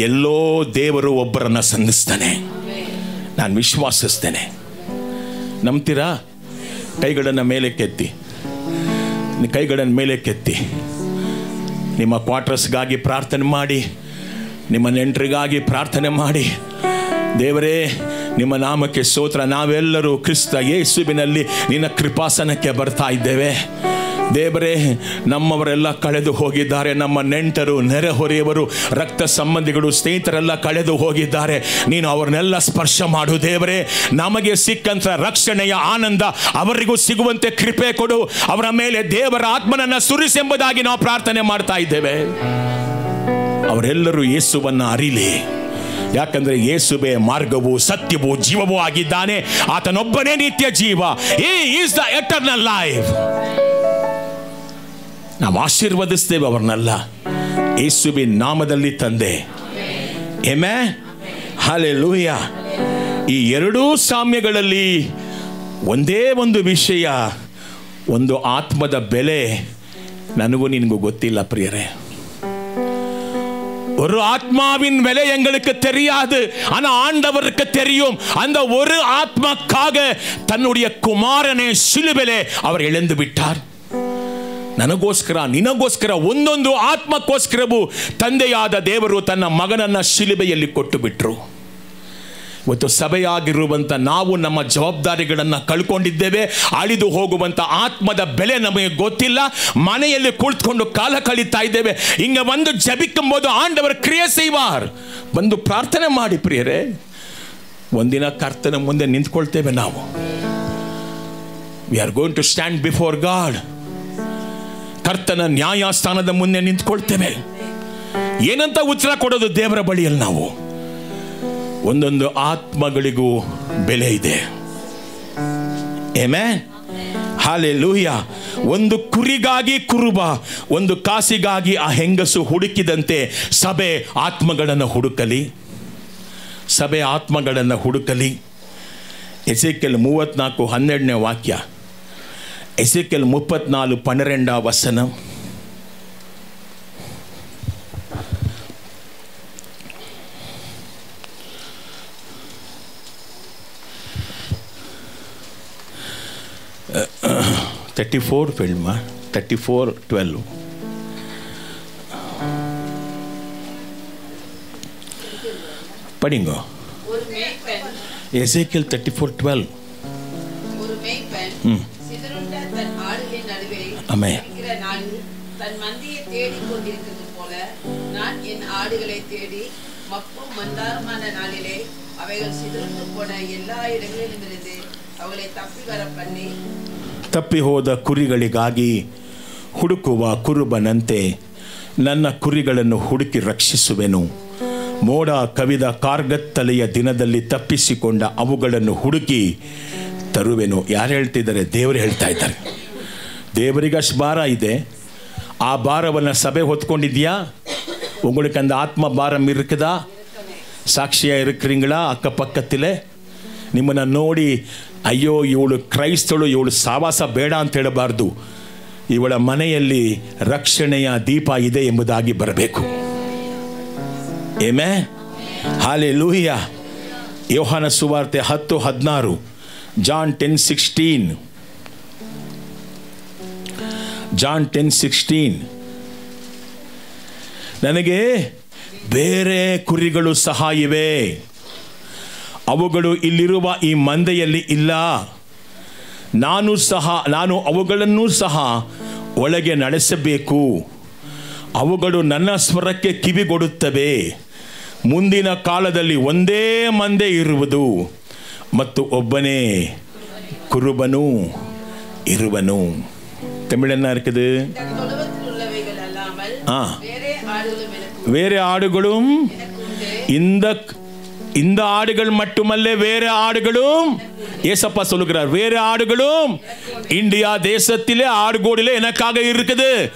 ಎಲ್ಲೋ ದೇವರು ಒಬ್ಬರನ್ನು ಸಂಧಿಸ್ತಾನೆ. ನಾನು ವಿಶ್ವಾಸಿಸ್ತೇನೆ. ನಂಬ್ತೀರಾ? ಕೈಗಳನ್ನು ಮೇಲೆ ಕೆತ್ತಿ, ಕೈಗಳನ್ನು ಮೇಲೆ ಕೆತ್ತಿ. ನಿಮ್ಮ ಕ್ವಾರ್ಟರ್ಸ್ಗಾಗಿ ಪ್ರಾರ್ಥನೆ ಮಾಡಿ, ನಿಮ್ಮ ನೆಂಟರಿಗಾಗಿ ಪ್ರಾರ್ಥನೆ ಮಾಡಿ. ದೇವರೇ, ನಿಮ್ಮ ನಾಮಕ್ಕೆ ಸ್ತೋತ್ರ. ನಾವೆಲ್ಲರೂ ಕ್ರಿಸ್ತ ಯೇಸುವಿನಲ್ಲಿ ನಿನ್ನ ಕೃಪಾಸನಕ್ಕೆ ಬರ್ತಾ ಇದ್ದೇವೆ. ದೇವರೇ, ನಮ್ಮವರೆಲ್ಲ ಕಳೆದು ಹೋಗಿದ್ದಾರೆ. ನಮ್ಮ ನೆಂಟರು, ನೆರೆಹೊರೆಯವರು, ರಕ್ತ ಸಂಬಂಧಿಗಳು, ಸ್ನೇಹಿತರೆಲ್ಲ ಕಳೆದು ಹೋಗಿದ್ದಾರೆ. ನೀನು ಅವರನ್ನೆಲ್ಲ ಸ್ಪರ್ಶ ಮಾಡು ದೇವರೇ. ನಮಗೆ ಸಿಕ್ಕಂಥ ರಕ್ಷಣೆಯ ಆನಂದ ಅವರಿಗೂ ಸಿಗುವಂತೆ ಕೃಪೆ ಕೊಡು. ಅವರ ಮೇಲೆ ದೇವರ ಆತ್ಮನನ್ನು ಸುರಿಸೆಂಬುದಾಗಿ ನಾವು ಪ್ರಾರ್ಥನೆ ಮಾಡ್ತಾ ಇದ್ದೇವೆ. ಅವರೆಲ್ಲರೂ ಯೇಸುವನ್ನು ಅರಿಲಿ. ಯಾಕಂದ್ರೆ ಯೇಸುವೇ ಮಾರ್ಗವು ಸತ್ಯವೂ ಜೀವವೂ ಆಗಿದ್ದಾನೆ. ಆತನೊಬ್ಬನೇ ನಿತ್ಯ ಜೀವ. He is the eternal life. ನಾವು ಆಶೀರ್ವದಿಸ್ತೇವೆ ಅವರನ್ನೆಲ್ಲ ಯೇಸುವಿನ ನಾಮದಲ್ಲಿ ತಂದೆ. Amen, hallelujah. ಈ ಎರಡೂ ಸಾಮ್ಯಗಳಲ್ಲಿ ಒಂದೇ ಒಂದು ವಿಷಯ, ಒಂದು ಆತ್ಮದ ಬೆಲೆ ನನಗೂ ನಿನಗೂ ಗೊತ್ತಿಲ್ಲ ಪ್ರಿಯರೇ. ஒரு ஆத்மாவின் விலை எங்களுக்கு தெரியாது, ஆனா ஆண்டவருக்கு தெரியும். அந்த ஒரு ஆத்மாக்காக தன்னுடைய குமாரனை சிலுவையிலே அவர் எழுந்து விட்டார். ನನಗೋಸ್ಕರ ನಿನಗೋಸ್ಕರ ಒಂದೊಂದು ಆತ್ಮಕ್ಕೋಸ್ಕರವೂ ತಂದೆಯಾದ ದೇವರು ತನ್ನ ಮಗನನ್ನ ಶಿಲುಬೆಯಲ್ಲಿ ಕೊಟ್ಟು ಬಿಟ್ರು. ಇವತ್ತು ಸಭೆಯಾಗಿರುವಂಥ ನಾವು ನಮ್ಮ ಜವಾಬ್ದಾರಿಗಳನ್ನು ಕಳ್ಕೊಂಡಿದ್ದೇವೆ. ಅಳಿದು ಹೋಗುವಂಥ ಆತ್ಮದ ಬೆಲೆ ನಮಗೆ ಗೊತ್ತಿಲ್ಲ. ಮನೆಯಲ್ಲಿ ಕುಳಿತುಕೊಂಡು ಕಾಲ ಕಳೀತಾ ಇದ್ದೇವೆ. ಹಿಂಗೆ ಒಂದು ಜಪಿக்கும்போது ಆಂಡವರ ಕ್ರಿಯೆ செய்வார். ಬಂದು ಪ್ರಾರ್ಥನೆ ಮಾಡಿ ಪ್ರಿಯರೇ. ಒಂದಿನ ಕರ್ತನ ಮುಂದೆ ನಿಂತ್ಕೊಳ್ತೇವೆ ನಾವು. We are going to stand before God. ಕರ್ತನ ನ್ಯಾಯಸ್ಥಾನದ ಮುಂದೆ ನಿಂತ್ಕೊಳ್ತೇವೆ. ಏನಂತ ಉತ್ತರ ಕೊಡೋದು ದೇವರ ಬಳಿಯಲ್ಲಿ ನಾವು? ಒಂದೊಂದು ಆತ್ಮಗಳಿಗೂ ಬೆಲೆ ಇದೆ. Amen, hallelujah. ಒಂದು ಕುರಿಗಾಗಿ ಕುರುಬ, ಒಂದು ಕಾಸಿಗಾಗಿ ಆ ಹೆಂಗಸು ಹುಡುಕಿದಂತೆ ಸಭೆ ಆತ್ಮಗಳನ್ನು ಹುಡುಕಲಿ, ಸಭೆ ಆತ್ಮಗಳನ್ನು ಹುಡುಕಲಿ. ಎಸೆಕೆಲ್ 34:12 ವಾಕ್ಯ, ಎಸೆಕೆಲ್ 34:12 ವಚನ. फिल्म 34:12 पढ़ेंगे. एसेकियल 34:12. आमेन. தன் மந்தையை தேடிக் கொண்டிருக்கிறது போல நான் என் ஆடுகளை தேடி மப்பு மந்தாரமான நாளிலே அவைகள் சிதறுண்டு போன எல்லா இடங்களிலுமிருந்து அவளை தப்பி வர பண்ணி, ತಪ್ಪಿ ಹೋದ ಕುರಿಗಳಿಗಾಗಿ ಹುಡುಕುವ ಕುರುಬನಂತೆ ನನ್ನ ಕುರಿಗಳನ್ನು ಹುಡುಕಿ ರಕ್ಷಿಸುವೆನು. ಮೋಡ ಕವಿದ ಕಾರ್ಗತ್ತಲೆಯ ದಿನದಲ್ಲಿ ತಪ್ಪಿಸಿಕೊಂಡ ಅವುಗಳನ್ನು ಹುಡುಕಿ ತರುವೆನು. ಯಾರು ಹೇಳ್ತಿದ್ದಾರೆ? ದೇವರು ಹೇಳ್ತಾ ಇದ್ದಾರೆ. ದೇವರಿಗೆ ಅಷ್ಟು ಭಾರ ಇದೆ. ಆ ಭಾರವನ್ನು ಸಭೆ ಹೊತ್ಕೊಂಡಿದ್ಯಾ? உங்களுக்கு அந்த ஆத்ம பாரம் இருக்குதா? சாட்சியாக இருக்கிறீங்களா? ಅಕ್ಕಪಕ್ಕத்திலே ನಿಮ್ಮನ್ನು ನೋಡಿ ಅಯ್ಯೋ ಇವಳು ಕ್ರೈಸ್ತಳು, ಇವಳು ಸಾವಾಸ ಬೇಡ ಅಂತ ಹೇಳಬಾರ್ದು. ಇವಳ ಮನೆಯಲ್ಲಿ ರಕ್ಷಣೆಯ ದೀಪ ಇದೆ ಎಂಬುದಾಗಿ ಬರಬೇಕು. Amen, hallelujah. ಯೋಹಾನ ಸುವಾರ್ತೆ 10:16, ಜಾನ್ 10:16, ಜಾನ್ 10:16. ನನಗೆ ಬೇರೆ ಕುರಿಗಳು ಸಹ ಇವೆ, ಅವುಗಳು ಇಲ್ಲಿರುವ ಈ ಮಂದೆಯಲ್ಲಿ ಇಲ್ಲ. ನಾನು ಅವುಗಳನ್ನು ಸಹ ಒಳಗೆ ನಡೆಸಬೇಕು. ಅವುಗಳು ನನ್ನ ಸ್ವರಕ್ಕೆ ಕಿವಿಗೊಡುತ್ತವೆ. ಮುಂದಿನ ಕಾಲದಲ್ಲಿ ಒಂದೇ ಮಂದೆ ಇರುವುದು ಮತ್ತು ಒಬ್ಬನೇ ಕುರುಬನು ಇರುವನು. ತಮಿಳನ್ನ இருக்குது. வேறு ஆடுகளும் இந்த ஆடுகள் மட்டுமல்ல, வேறு ஆடுகளும் ஏசப்பா சொல்லுகிறார். வேறு ஆடுகளும் இந்தியா தேசத்திலே ஆடுகோடிலே எனக்காக இருக்குது.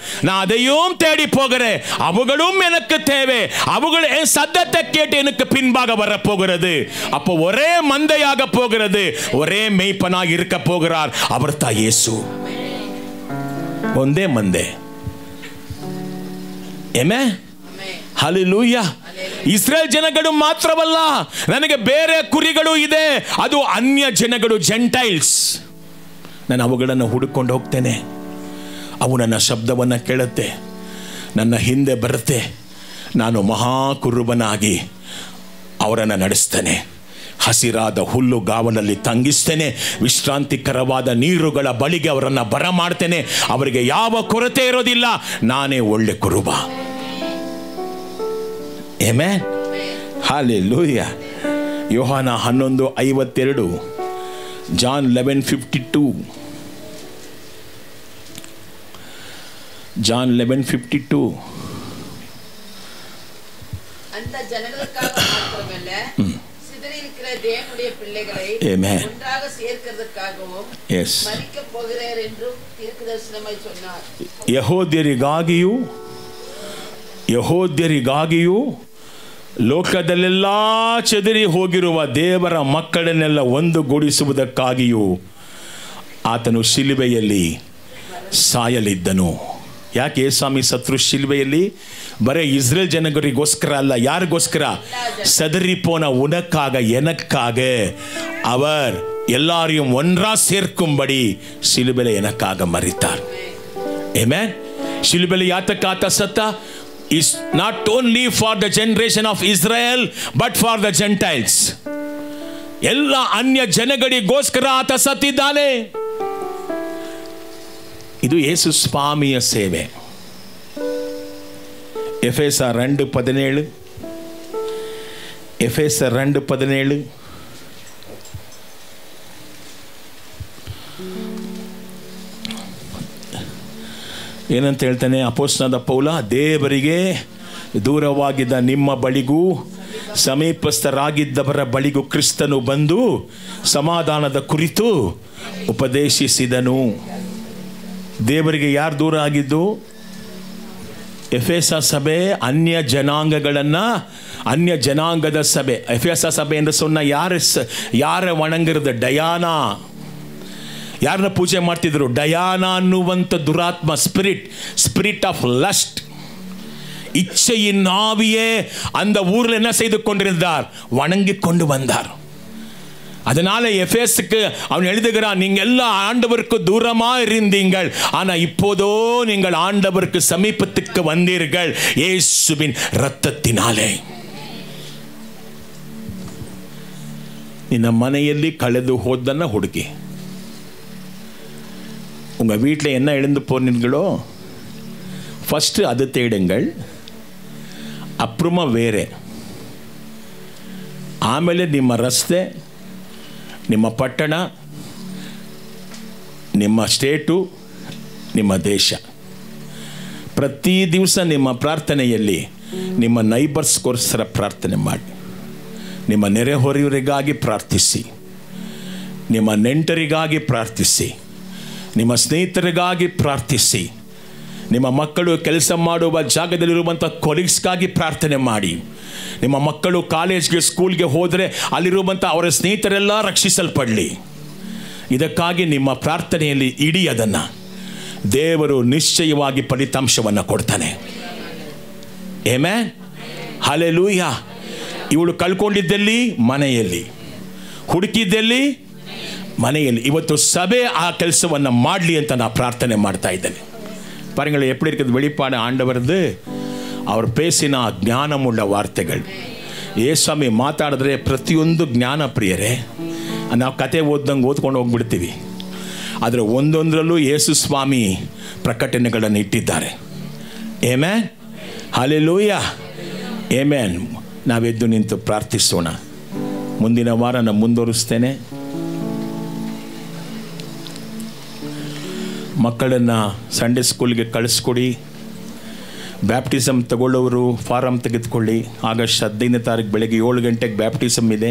நான் அதையும் தேடி போகிறேன். அவுகளும் எனக்கு தேவை. அவுகள் என் சத்தத்தை கேட்டு எனக்கு பின்பாக வர போகிறது. அப்போ ஒரே மந்தையாக போகிறது, ஒரே மெய்ப்பனாக இருக்க போகிறார். அவர் தான் இயேசு. ಒಂದೇ ಮಂದೆ. Amen, hallelujah. ಇಸ್ರೇಲ್ ಜನಗಳು ಮಾತ್ರವಲ್ಲ, ನನಗೆ ಬೇರೆ ಕುರಿಗಳು ಇದೆ. ಅದು ಅನ್ಯ ಜನಗಳು, ಜೆಂಟೈಲ್ಸ್. ನಾನು ಅವುಗಳನ್ನು ಹುಡುಕೊಂಡು ಹೋಗ್ತೇನೆ. ಅವು ನನ್ನ ಶಬ್ದವನ್ನು ಕೇಳುತ್ತೆ, ನನ್ನ ಹಿಂದೆ ಬರುತ್ತೆ. ನಾನು ಮಹಾಕುರುಬನಾಗಿ ಅವರನ್ನು ನಡೆಸ್ತೇನೆ. ಹಸಿರಾದ ಹುಲ್ಲು ಗಾವಲಲ್ಲಿ ತಂಗಿಸ್ತೇನೆ. ವಿಶ್ರಾಂತಿಕರವಾದ ನೀರುಗಳ ಬಳಿಗೆ ಅವರನ್ನು ಬರಮಾಡ್ತೇನೆ. ಅವರಿಗೆ ಯಾವ ಕೊರತೆ ಇರೋದಿಲ್ಲ. ನಾನೇ ಒಳ್ಳೆ ಕುರುಬ. Amen, hallelujah. ಯೋಹಾನ 11:52, ಜಾನ್ 11:52, ಜಾನ್ 11:52. அந்த ஜனங்களுக்காக மாத்திரமல்ல சிதறி இருக்கிற தேவனுடைய பிள்ளைகளை Amen. ஒன்றாக சேர்க்கிறதுக்காகவும் Yes. மரிக்க போகிறார் என்றும் தீர்க்கதரிசனமாய் சொன்னார். ಯೆಹೂದ್ಯರಿಗಾಗಿಯೂ ಲೋಕದಲ್ಲೆಲ್ಲ ಚದರಿ ಹೋಗಿರುವ ದೇವರ ಮಕ್ಕಳನ್ನೆಲ್ಲ ಒಂದುಗೂಡಿಸುವುದಕ್ಕಾಗಿಯೂ ಆತನು ಶಿಲುಬೆಯಲ್ಲಿ ಸಾಯಲಿದ್ದನು. ಯಾಕೆ ಸ್ವಾಮಿ ಸತ್ರು ಶಿಲುಬೆಯಲ್ಲಿ? ಬರೀ ಇಸ್ರೇಲ್ ಜನಗಳಿಗೋಸ್ಕರ ಅಲ್ಲ. ಯಾರಿಗೋಸ್ಕರ? சதறிப்போன உனக்காக எனக்காக அவர் எல்லாரையும் ஒன்றா சேர்க்கும்படி ಶಿಲುಬೆಯಲ್ಲಿ எனக்காக மரித்தார். Amen. ಶಿಲುಬೆಯಲ್ಲಿ ಯಾತಕ್ಕಾತ ಸತ್ತ? is not only for the generation of Israel but for the Gentiles. ಎಲ್ಲ ಅನ್ಯ ಜನಗಳಿಗೋಸ್ಕರ ಆತ ಸತ್ತಿದ್ದಾನೆ. ಇದು ಯೇಸು ಸ್ವಾಮಿಯ ಸೇವೆ. ಎಫೆಸರ್ 2:17 ಎಫೆಸರ್ 2:17 ಏನಂತ ಹೇಳ್ತಾನೆ ಅಪೊಸ್ತಲನಾದ ಪೌಲ? ದೇವರಿಗೆ ದೂರವಾಗಿದ್ದ ನಿಮ್ಮ ಬಳಿಗೂ ಸಮೀಪಸ್ಥರಾಗಿದ್ದವರ ಬಳಿಗೂ ಕ್ರಿಸ್ತನು ಬಂದು ಸಮಾಧಾನದ ಕುರಿತು ಉಪದೇಶಿಸಿದನು. ದೇವರಿಗೆ ಯಾರು ದೂರ ಆಗಿದ್ದು? ಎಫೆಸ ಸಭೆ ಅನ್ಯ ಜನಾಂಗಗಳನ್ನು, ಅನ್ಯ ಜನಾಂಗದ ಸಭೆ. ಎಫೆಸ ಸಭೆ ಎಂದು ಸೊನ್ನ ಯಾರ ವಣಂಗಿರದ ಡಯಾನಾ, ಯಾರನ್ನ ಪೂಜೆ ಮಾಡ್ತಿದ್ರು? ಡಯಾನಾ ಅನ್ನುವಂಥ ದುರಾತ್ಮ, ಸ್ಪಿರಿಟ್ ಆಫ್ ಲಸ್ಟ್, இச்சையின் ஆவியே அந்த ஊரில் என்ன செய்து கொண்டிருந்தார்? வணங்கி கொண்டு வந்தார். அதனால எபேசுக்கு அவன் எழுதுகிறான், நீங்க எல்லாம் ஆண்டவருக்கு தூரமா இருந்தீங்கள், ஆனா இப்போதோ நீங்கள் ஆண்டவருக்கு சமீபத்துக்கு வந்தீர்கள் இயேசுவின் இரத்தத்தினாலே. ನಿನ್ನ ಮನೆಯಲ್ಲಿ ಕಳೆದು ಹೋದನ್ನ ಹುಡುಕಿ. உங்க வீட்டில் என்ன எழுந்து போனீங்களோ ஃபர்ஸ்ட் அது தேடுங்கள், ಅಪ್ರಮ ಬೇರೆ. ಆಮೇಲೆ ನಿಮ್ಮ ರಸ್ತೆ, ನಿಮ್ಮ ಪಟ್ಟಣ, ನಿಮ್ಮ ಸ್ಟೇಟು, ನಿಮ್ಮ ದೇಶ. ಪ್ರತಿ ದಿವಸ ನಿಮ್ಮ ಪ್ರಾರ್ಥನೆಯಲ್ಲಿ ನಿಮ್ಮ ನೈಬರ್ಸ್ಗೋಸ್ಕರ ಪ್ರಾರ್ಥನೆ ಮಾಡಿ, ನಿಮ್ಮ ನೆರೆಹೊರೆಯವರಿಗಾಗಿ ಪ್ರಾರ್ಥಿಸಿ, ನಿಮ್ಮ ನೆಂಟರಿಗಾಗಿ ಪ್ರಾರ್ಥಿಸಿ, ನಿಮ್ಮ ಸ್ನೇಹಿತರಿಗಾಗಿ ಪ್ರಾರ್ಥಿಸಿ, ನಿಮ್ಮ ಮಕ್ಕಳು ಕೆಲಸ ಮಾಡುವ ಜಾಗದಲ್ಲಿರುವಂಥ ಕೊಲೀಗ್ಸ್ಗಾಗಿ ಪ್ರಾರ್ಥನೆ ಮಾಡಿ. ನಿಮ್ಮ ಮಕ್ಕಳು ಕಾಲೇಜ್ಗೆ ಸ್ಕೂಲ್ಗೆ ಹೋದರೆ ಅಲ್ಲಿರುವಂಥ ಅವರ ಸ್ನೇಹಿತರೆಲ್ಲ ರಕ್ಷಿಸಲ್ಪಡಲಿ. ಇದಕ್ಕಾಗಿ ನಿಮ್ಮ ಪ್ರಾರ್ಥನೆಯಲ್ಲಿ ಇಡೀ ಅದನ್ನು ದೇವರು ನಿಶ್ಚಯವಾಗಿ ಫಲಿತಾಂಶವನ್ನು ಕೊಡ್ತಾನೆ. Amen, hallelujah. ಇವಳು ಕಳ್ಕೊಂಡಿದ್ದಲ್ಲಿ ಮನೆಯಲ್ಲಿ, ಹುಡುಕಿದ್ದಲ್ಲಿ ಮನೆಯಲ್ಲಿ. ಇವತ್ತು ಸಭೆ ಆ ಕೆಲಸವನ್ನು ಮಾಡಲಿ ಅಂತ ನಾನು ಪ್ರಾರ್ಥನೆ ಮಾಡ್ತಾ ಇದ್ದೇನೆ. பாருங்கள் எப்படி இருக்குது வெளிப்பாடு ஆண்டவரது. அவர் பேசின ಜ್ಞಾನமுಳ್ಳ ವಾರ್ತೆಗಳು. ಯೇಸುಸ್ವಾಮಿ ಮಾತಾಡಿದ್ರೆ ಪ್ರತಿಯೊಂದು ಜ್ಞಾನ ಪ್ರಿಯರೇ. ನಾವು ಕತೆ ಓದ್ದಂಗೆ ಓದ್ಕೊಂಡು ಹೋಗ್ಬಿಡ್ತೀವಿ, ಆದರೆ ಒಂದೊಂದರಲ್ಲೂ ಯೇಸುಸ್ವಾಮಿ ಪ್ರಕಟಣೆಗಳನ್ನು ಇಟ್ಟಿದ್ದಾರೆ. Amen, hallelujah, amen. ನಾವೆದ್ದು ನಿಂತು ಪ್ರಾರ್ಥಿಸೋಣ. ಮುಂದಿನ ವಾರ ನಾನು ಮುಂದುವರಿಸ್ತೇನೆ. ಮಕ್ಕಳನ್ನು ಸಂಡೇ ಸ್ಕೂಲ್ಗೆ ಕಳಿಸ್ಕೊಡಿ. ಬ್ಯಾಪ್ಟಿಸಮ್ ತಗೊಳ್ಳೋರು ಫಾರಮ್ ತೆಗೆದುಕೊಳ್ಳಿ. ಆಗಸ್ಟ್ 15ನೇ ತಾರೀಕು ಬೆಳಗ್ಗೆ 7 ಗಂಟೆಗೆ ಬ್ಯಾಪ್ಟಿಸಮ್ ಇದೆ.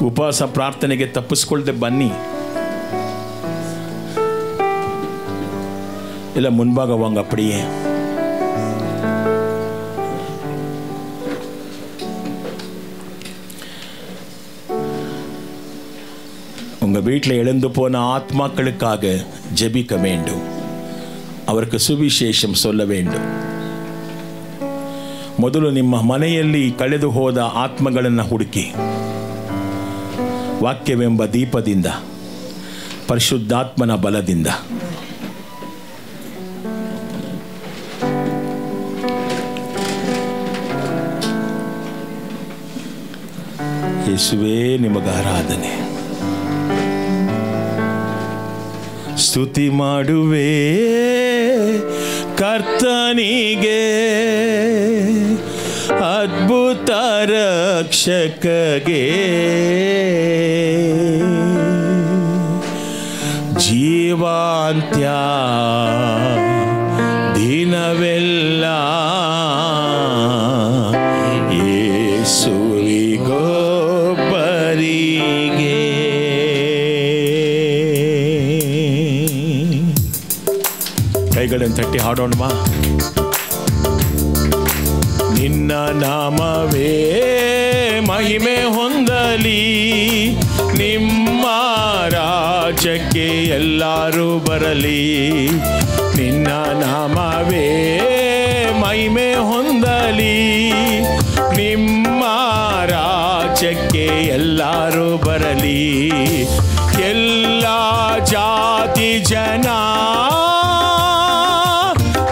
ಉಪವಾಸ ಪ್ರಾರ್ಥನೆಗೆ ತಪ್ಪಿಸ್ಕೊಳ್ದೆ ಬನ್ನಿ. ಇಲ್ಲ ಮುನ್ಭಾಗ ವಾಂಗ ಅಪ್ಪಡಿಯೇ. உங்கள் வீட்டில் எழுந்து போன ஆத்மாக்களுக்காக ஜெபிக்க வேண்டும். அவருக்கு சுவிசேஷம் சொல்ல வேண்டும். ಮೊದಲು ನಿಮ್ಮ ಮನೆಯಲ್ಲಿ ಕಳೆದು ಹೋದ ಆತ್ಮಗಳನ್ನು ಹುಡುಕಿ, ವಾಕ್ಯವೆಂಬ ದೀಪದಿಂದ, ಪರಿಶುದ್ಧಾತ್ಮನ ಬಲದಿಂದ. ಯೇಸುವೇ ನಿಮಗೆ ಆರಾಧನೆ. ಸ್ತುತಿ ಮಾಡುವೆ ಕರ್ತನಿಗೆ, ಅದ್ಭುತ ರಕ್ಷಕಗೆ. ಜೀವಾಂತ್ಯ ದಿನವೆಲ್ಲ ಹಾಡೋಣವಾ? ನಿನ್ನ ನಾಮವೇ ಮಹಿಮೆ ಹೊಂದಲಿ, ನಿಮ್ಮ ರಾಜ್ಯಕ್ಕೆ ಎಲ್ಲರೂ ಬರಲಿ. ನಿನ್ನ ನಾಮವೇ ಮಹಿಮೆ ಹೊಂದಲಿ, ನಿಮ್ಮ ರಾಜ್ಯಕ್ಕೆ ಎಲ್ಲರೂ ಬರಲಿ. ಎಲ್ಲ ಜಾತಿ ಜನ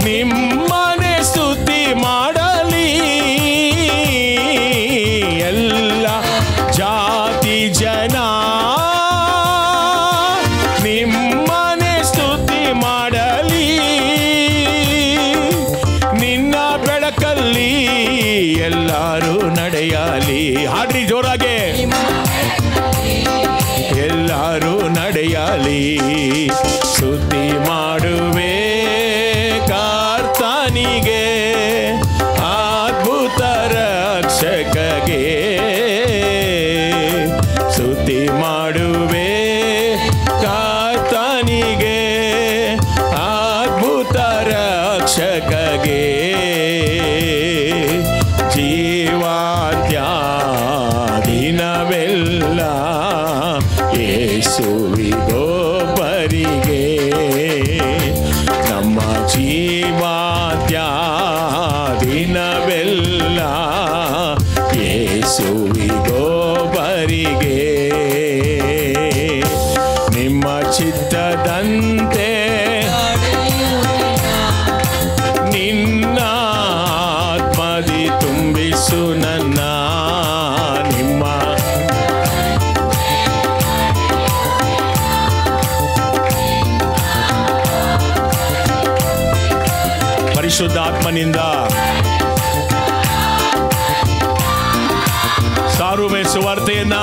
ನಿಮ್ಮನೆ ಸ್ತುತಿ ಮಾಡಲಿ. ಎಲ್ಲ ಜಾತಿ ಜನ ನಿಮ್ಮನೆ ಸ್ತುತಿ ಮಾಡಲಿ. ನಿನ್ನ ಬೆಳಕಲ್ಲಿ ಎಲ್ಲರೂ ನಡೆಯಲಿ. ಹಾಡ್ರಿ ಜೋರಾಗೆ, ಎಲ್ಲರೂ ನಡೆಯಲಿ. ಸ್ತುತಿ ಮಾಡುವೆ ಕರ್ತನಿಗೆ, ಅದ್ಭುತ ರಕ್ಷಕಗೆ. ಸ್ತುತಿ ಮಾಡುವೆ ಕರ್ತನಿಗೆ, ಅದ್ಭುತ ರಕ್ಷಕಗೆ. ದಿನವೆಲ್ಲ ಯೇಸುವಿಗೊಬ್ಬರಿಗೆ, ನಮ್ಮ ಜೀವಾದ್ಯ ದಿನವೆಲ್ಲ ಯೇಸುವಿಗೊಬ್ಬರಿಗೆ. ನಿಮ್ಮ ಚಿತ್ತದಂತೆ ನಿನ್ನ ಆತ್ಮದಿ ತುಂಬಿಸು ನನ್ನ. ನಿಮ್ಮ ಪರಿಶುದ್ಧಾತ್ಮನಿಂದ ಸಾರುವೆ ಸುವಾರ್ತೆಯನ್ನ.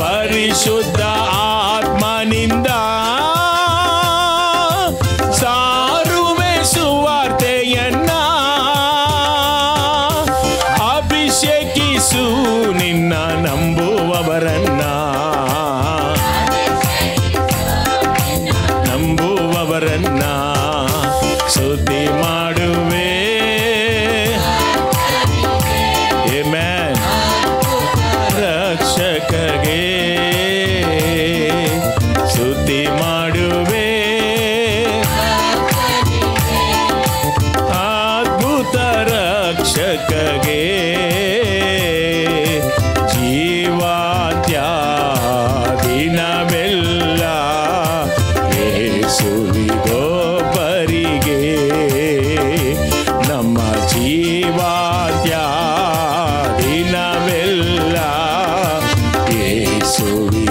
ಪರಿಶುದ್ಧ ಆತ್ಮನಿಂದ ಸಾರುವೆ ಸುವಾರ್ತೆಯನ್ನ. ಅಭಿಷೇಕಿಸು ನಿನ್ನ ನಂಬುವವರನ್ನ, ನಂಬುವವರನ್ನ. ಸ್ತುತಿ ಮಾಡುವೆ ಆಮೆನ್ ರಕ್ಷಕಗೆ. ಸ್ತುತಿ ಮಾಡುವೆ ಅದ್ಭುತ ರಕ್ಷಕಗೆ. ಜೀವಾದ್ಯ ದಿನವೆಲ್ಲ ಯೇಸುವಿಗೊಬ್ಬರಿಗೆ, ನಮ್ಮ ಜೀವಾದ್ಯ ದಿನವೆಲ್ಲ ಯೇಸುವಿಗೊಬ್ಬರಿಗೆ.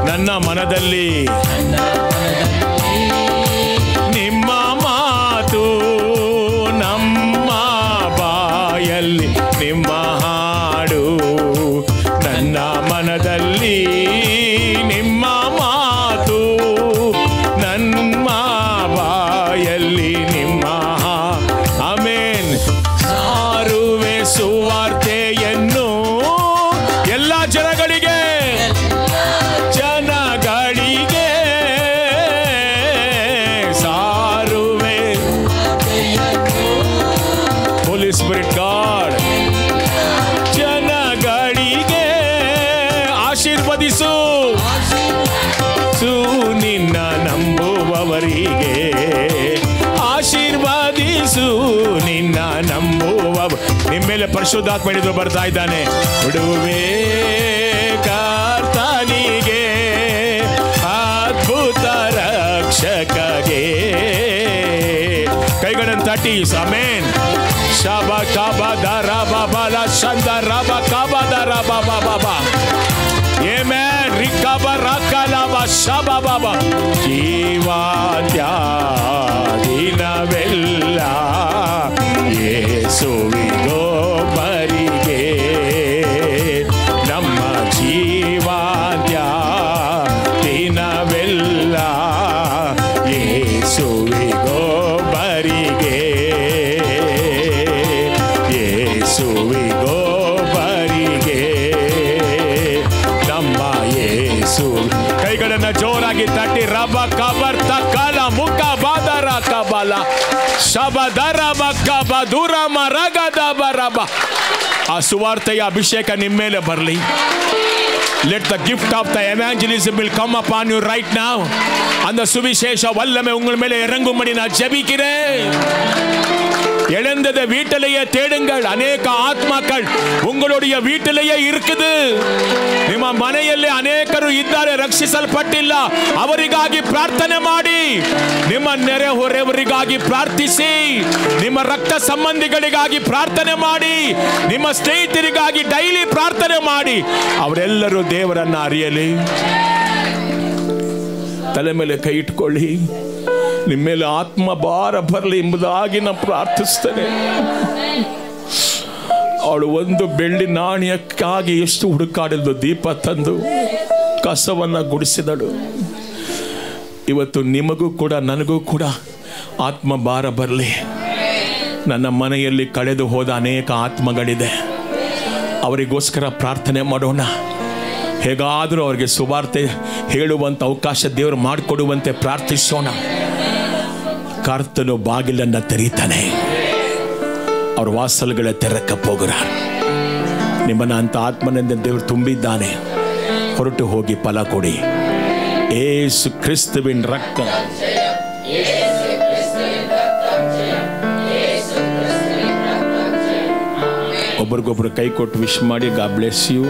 ನನ್ನ ಮನದಲ್ಲಿ ನಿಮ್ಮ ಮಾತು, ನಮ್ಮ ಬಾಯಲ್ಲಿ ನಿಮ್ಮ ಹಾಡು. ನನ್ನ ಮನದಲ್ಲಿ ನಿಮ್ಮ ಮಾತು, ನಮ್ಮ ಬಾಯಲ್ಲಿ ನಿಮ್ಮ ಆಮೆನ್. ಸಾರುವೆ ಸುವಾರ್ತೆಯನ್ನು ಎಲ್ಲ ಜನಗಳಿಗೆ, ಜನಗಳಿಗೆ ಸಾರುವೆ. ಹೋಲಿ ಸ್ಪಿರಿಟ್ ಗಾಡ್, ಜನಗಳಿಗೆ ಆಶೀರ್ವದಿಸು. ನಿನ್ನ ನಂಬುವವರಿಗೆ ಆಶೀರ್ವಾದಿಸು. ನಿನ್ನ ನಂಬುವ ನಿಮ್ಮ ಮೇಲೆ ಪರಿಶುದ್ಧಾತ್ಮ ಹಿಡಿದು ಬರ್ತಾ ಇದ್ದಾನೆ. ಬಿಡುವೆ ಕರ್ತನಿಗೆ, ಅದ್ಭುತ ರಕ್ಷಕಗೆ. ಕೈಗಳನ್ನು ತಟ್ಟಿ ಆಮೆನ್. ಶಬ ಕಬ ದರ ಬಬಲ ಶಂದ ರಬ ಕಬ ದರ ಬಬ ಬಬ ಆಮೆನ್. ರಿಕಬ ರಕಲಬ ಶಬ ಬಬ. ಜೀವಾದ್ಯ ದಿನವೆಲ್ಲ ಯೇಸುವಿಗೊಬ್ಬರಿಗೆ, ನಮ್ಮ ಜೀವಾದ್ಯ ದಿನವೆಲ್ಲ ಯೇಸುವಿಗೊಬ್ಬರಿಗೆ, ಯೇಸುವಿಗೊಬ್ಬರಿಗೆ, ನಮ್ಮ ಯೇಸು. ಕೈಗಳನ್ನ ಜೋರಾಗಿ ತಟ್ಟಿ ರಬ ಕಬರ್ ತಕಾಲ ಮುಖ ಬಾದರ ಕಬಲ ಶಬದರ ಮಕ್ಕಬ ದುರಮ ರಗದ ಬರಬ. ಆ ಸುವಾರ್ತೆಯ ಅಭಿಷೇಕ ನಿಮ್ಮ ಮೇಲೆ ಬರಲಿ. Let the gift of the evangelism will come upon you right now. அந்த சுவிசேஷ வல்லமை உங்கள் மேலே இறங்கும்படி நான் ஜெபிக்கிறேன். இழந்தத வீட்டிலேயே தேடுங்கள். ಅನೇಕ ಆತ್ಮಗಳು ಉங்களுடைய வீட்டிலேயே இருக்குது. ನಿಮ್ಮ ಮನೆಯಲ್ಲಿ ಅನೇಕರು ಇದ್ದಾರೆ, ರಕ್ಷಿಸಲ್ಪಟ್ಟಿಲ್ಲ. ಅವರಿಗಾಗಿ ಪ್ರಾರ್ಥನೆ ಮಾಡಿ. ನಿಮ್ಮ ನೆರೆಹೊರೆಯವರಿಗಾಗಿ ಪ್ರಾರ್ಥಿಸಿ. ನಿಮ್ಮ ರಕ್ತ ಸಂಬಂಧಿಗಳಿಗಾಗಿ ಪ್ರಾರ್ಥನೆ ಮಾಡಿ. ನಿಮ್ಮ ಸ್ನೇಹಿತರಿಗಾಗಿ ಡೈಲಿ ಪ್ರಾರ್ಥನೆ ಮಾಡಿ. ಅವರೆಲ್ಲರೂ ದೇವರನ್ನ ಅರಿಯಲಿ. ತಲೆ ಮೇಲೆ ಕೈ ಇಟ್ಕೊಳ್ಳಿ. ನಿಮ್ಮ ಮೇಲೆ ಆತ್ಮ ಭಾರ ಬರಲಿ ಎಂಬುದಾಗಿ ನಾನು ಪ್ರಾರ್ಥಿಸ್ತೇನೆ. ಅವಳು ಒಂದು ಬೆಳ್ಳಿ ನಾಣ್ಯಕ್ಕಾಗಿ ಎಷ್ಟು ಹುಡುಕಾಡಿದ್ಲು. ದೀಪ ತಂದು ಕಸವನ್ನು ಗುಡಿಸಿದಳು. ಇವತ್ತು ನಿಮಗೂ ಕೂಡ ನನಗೂ ಕೂಡ ಆತ್ಮ ಭಾರ ಬರಲಿ. ನನ್ನ ಮನೆಯಲ್ಲಿ ಕಳೆದು ಹೋದ ಅನೇಕ ಆತ್ಮಗಳಿದೆ. ಅವರಿಗೋಸ್ಕರ ಪ್ರಾರ್ಥನೆ ಮಾಡೋಣ. ಹೇಗಾದರೂ ಅವರಿಗೆ ಸುವಾರ್ತೆ ಹೇಳುವಂಥ ಅವಕಾಶ ದೇವರು ಮಾಡಿಕೊಡುವಂತೆ ಪ್ರಾರ್ಥಿಸೋಣ. ಕರ್ತನು ಬಾಗಿಲನ್ನು ತೆರೀತಾನೆ. ಅವ್ರ ವಾಸಲ್ಗಳ ತೆರಕ ಹೋಗುರಾರ್. ನಿಮ್ಮನ್ನ ಅಂತ ಆತ್ಮನಿಂದ ದೇವರು ತುಂಬಿದ್ದಾನೆ. ಹೊರಟು ಹೋಗಿ ಫಲ ಕೊಡಿ. ಯೇಸು ಕ್ರಿಸ್ತುವಿನ ರಕ್ತ. ಒಬ್ರಿಗೊಬ್ರು ಕೈ ಕೊಟ್ಟು ವಿಶ್ ಮಾಡಿ. God bless you.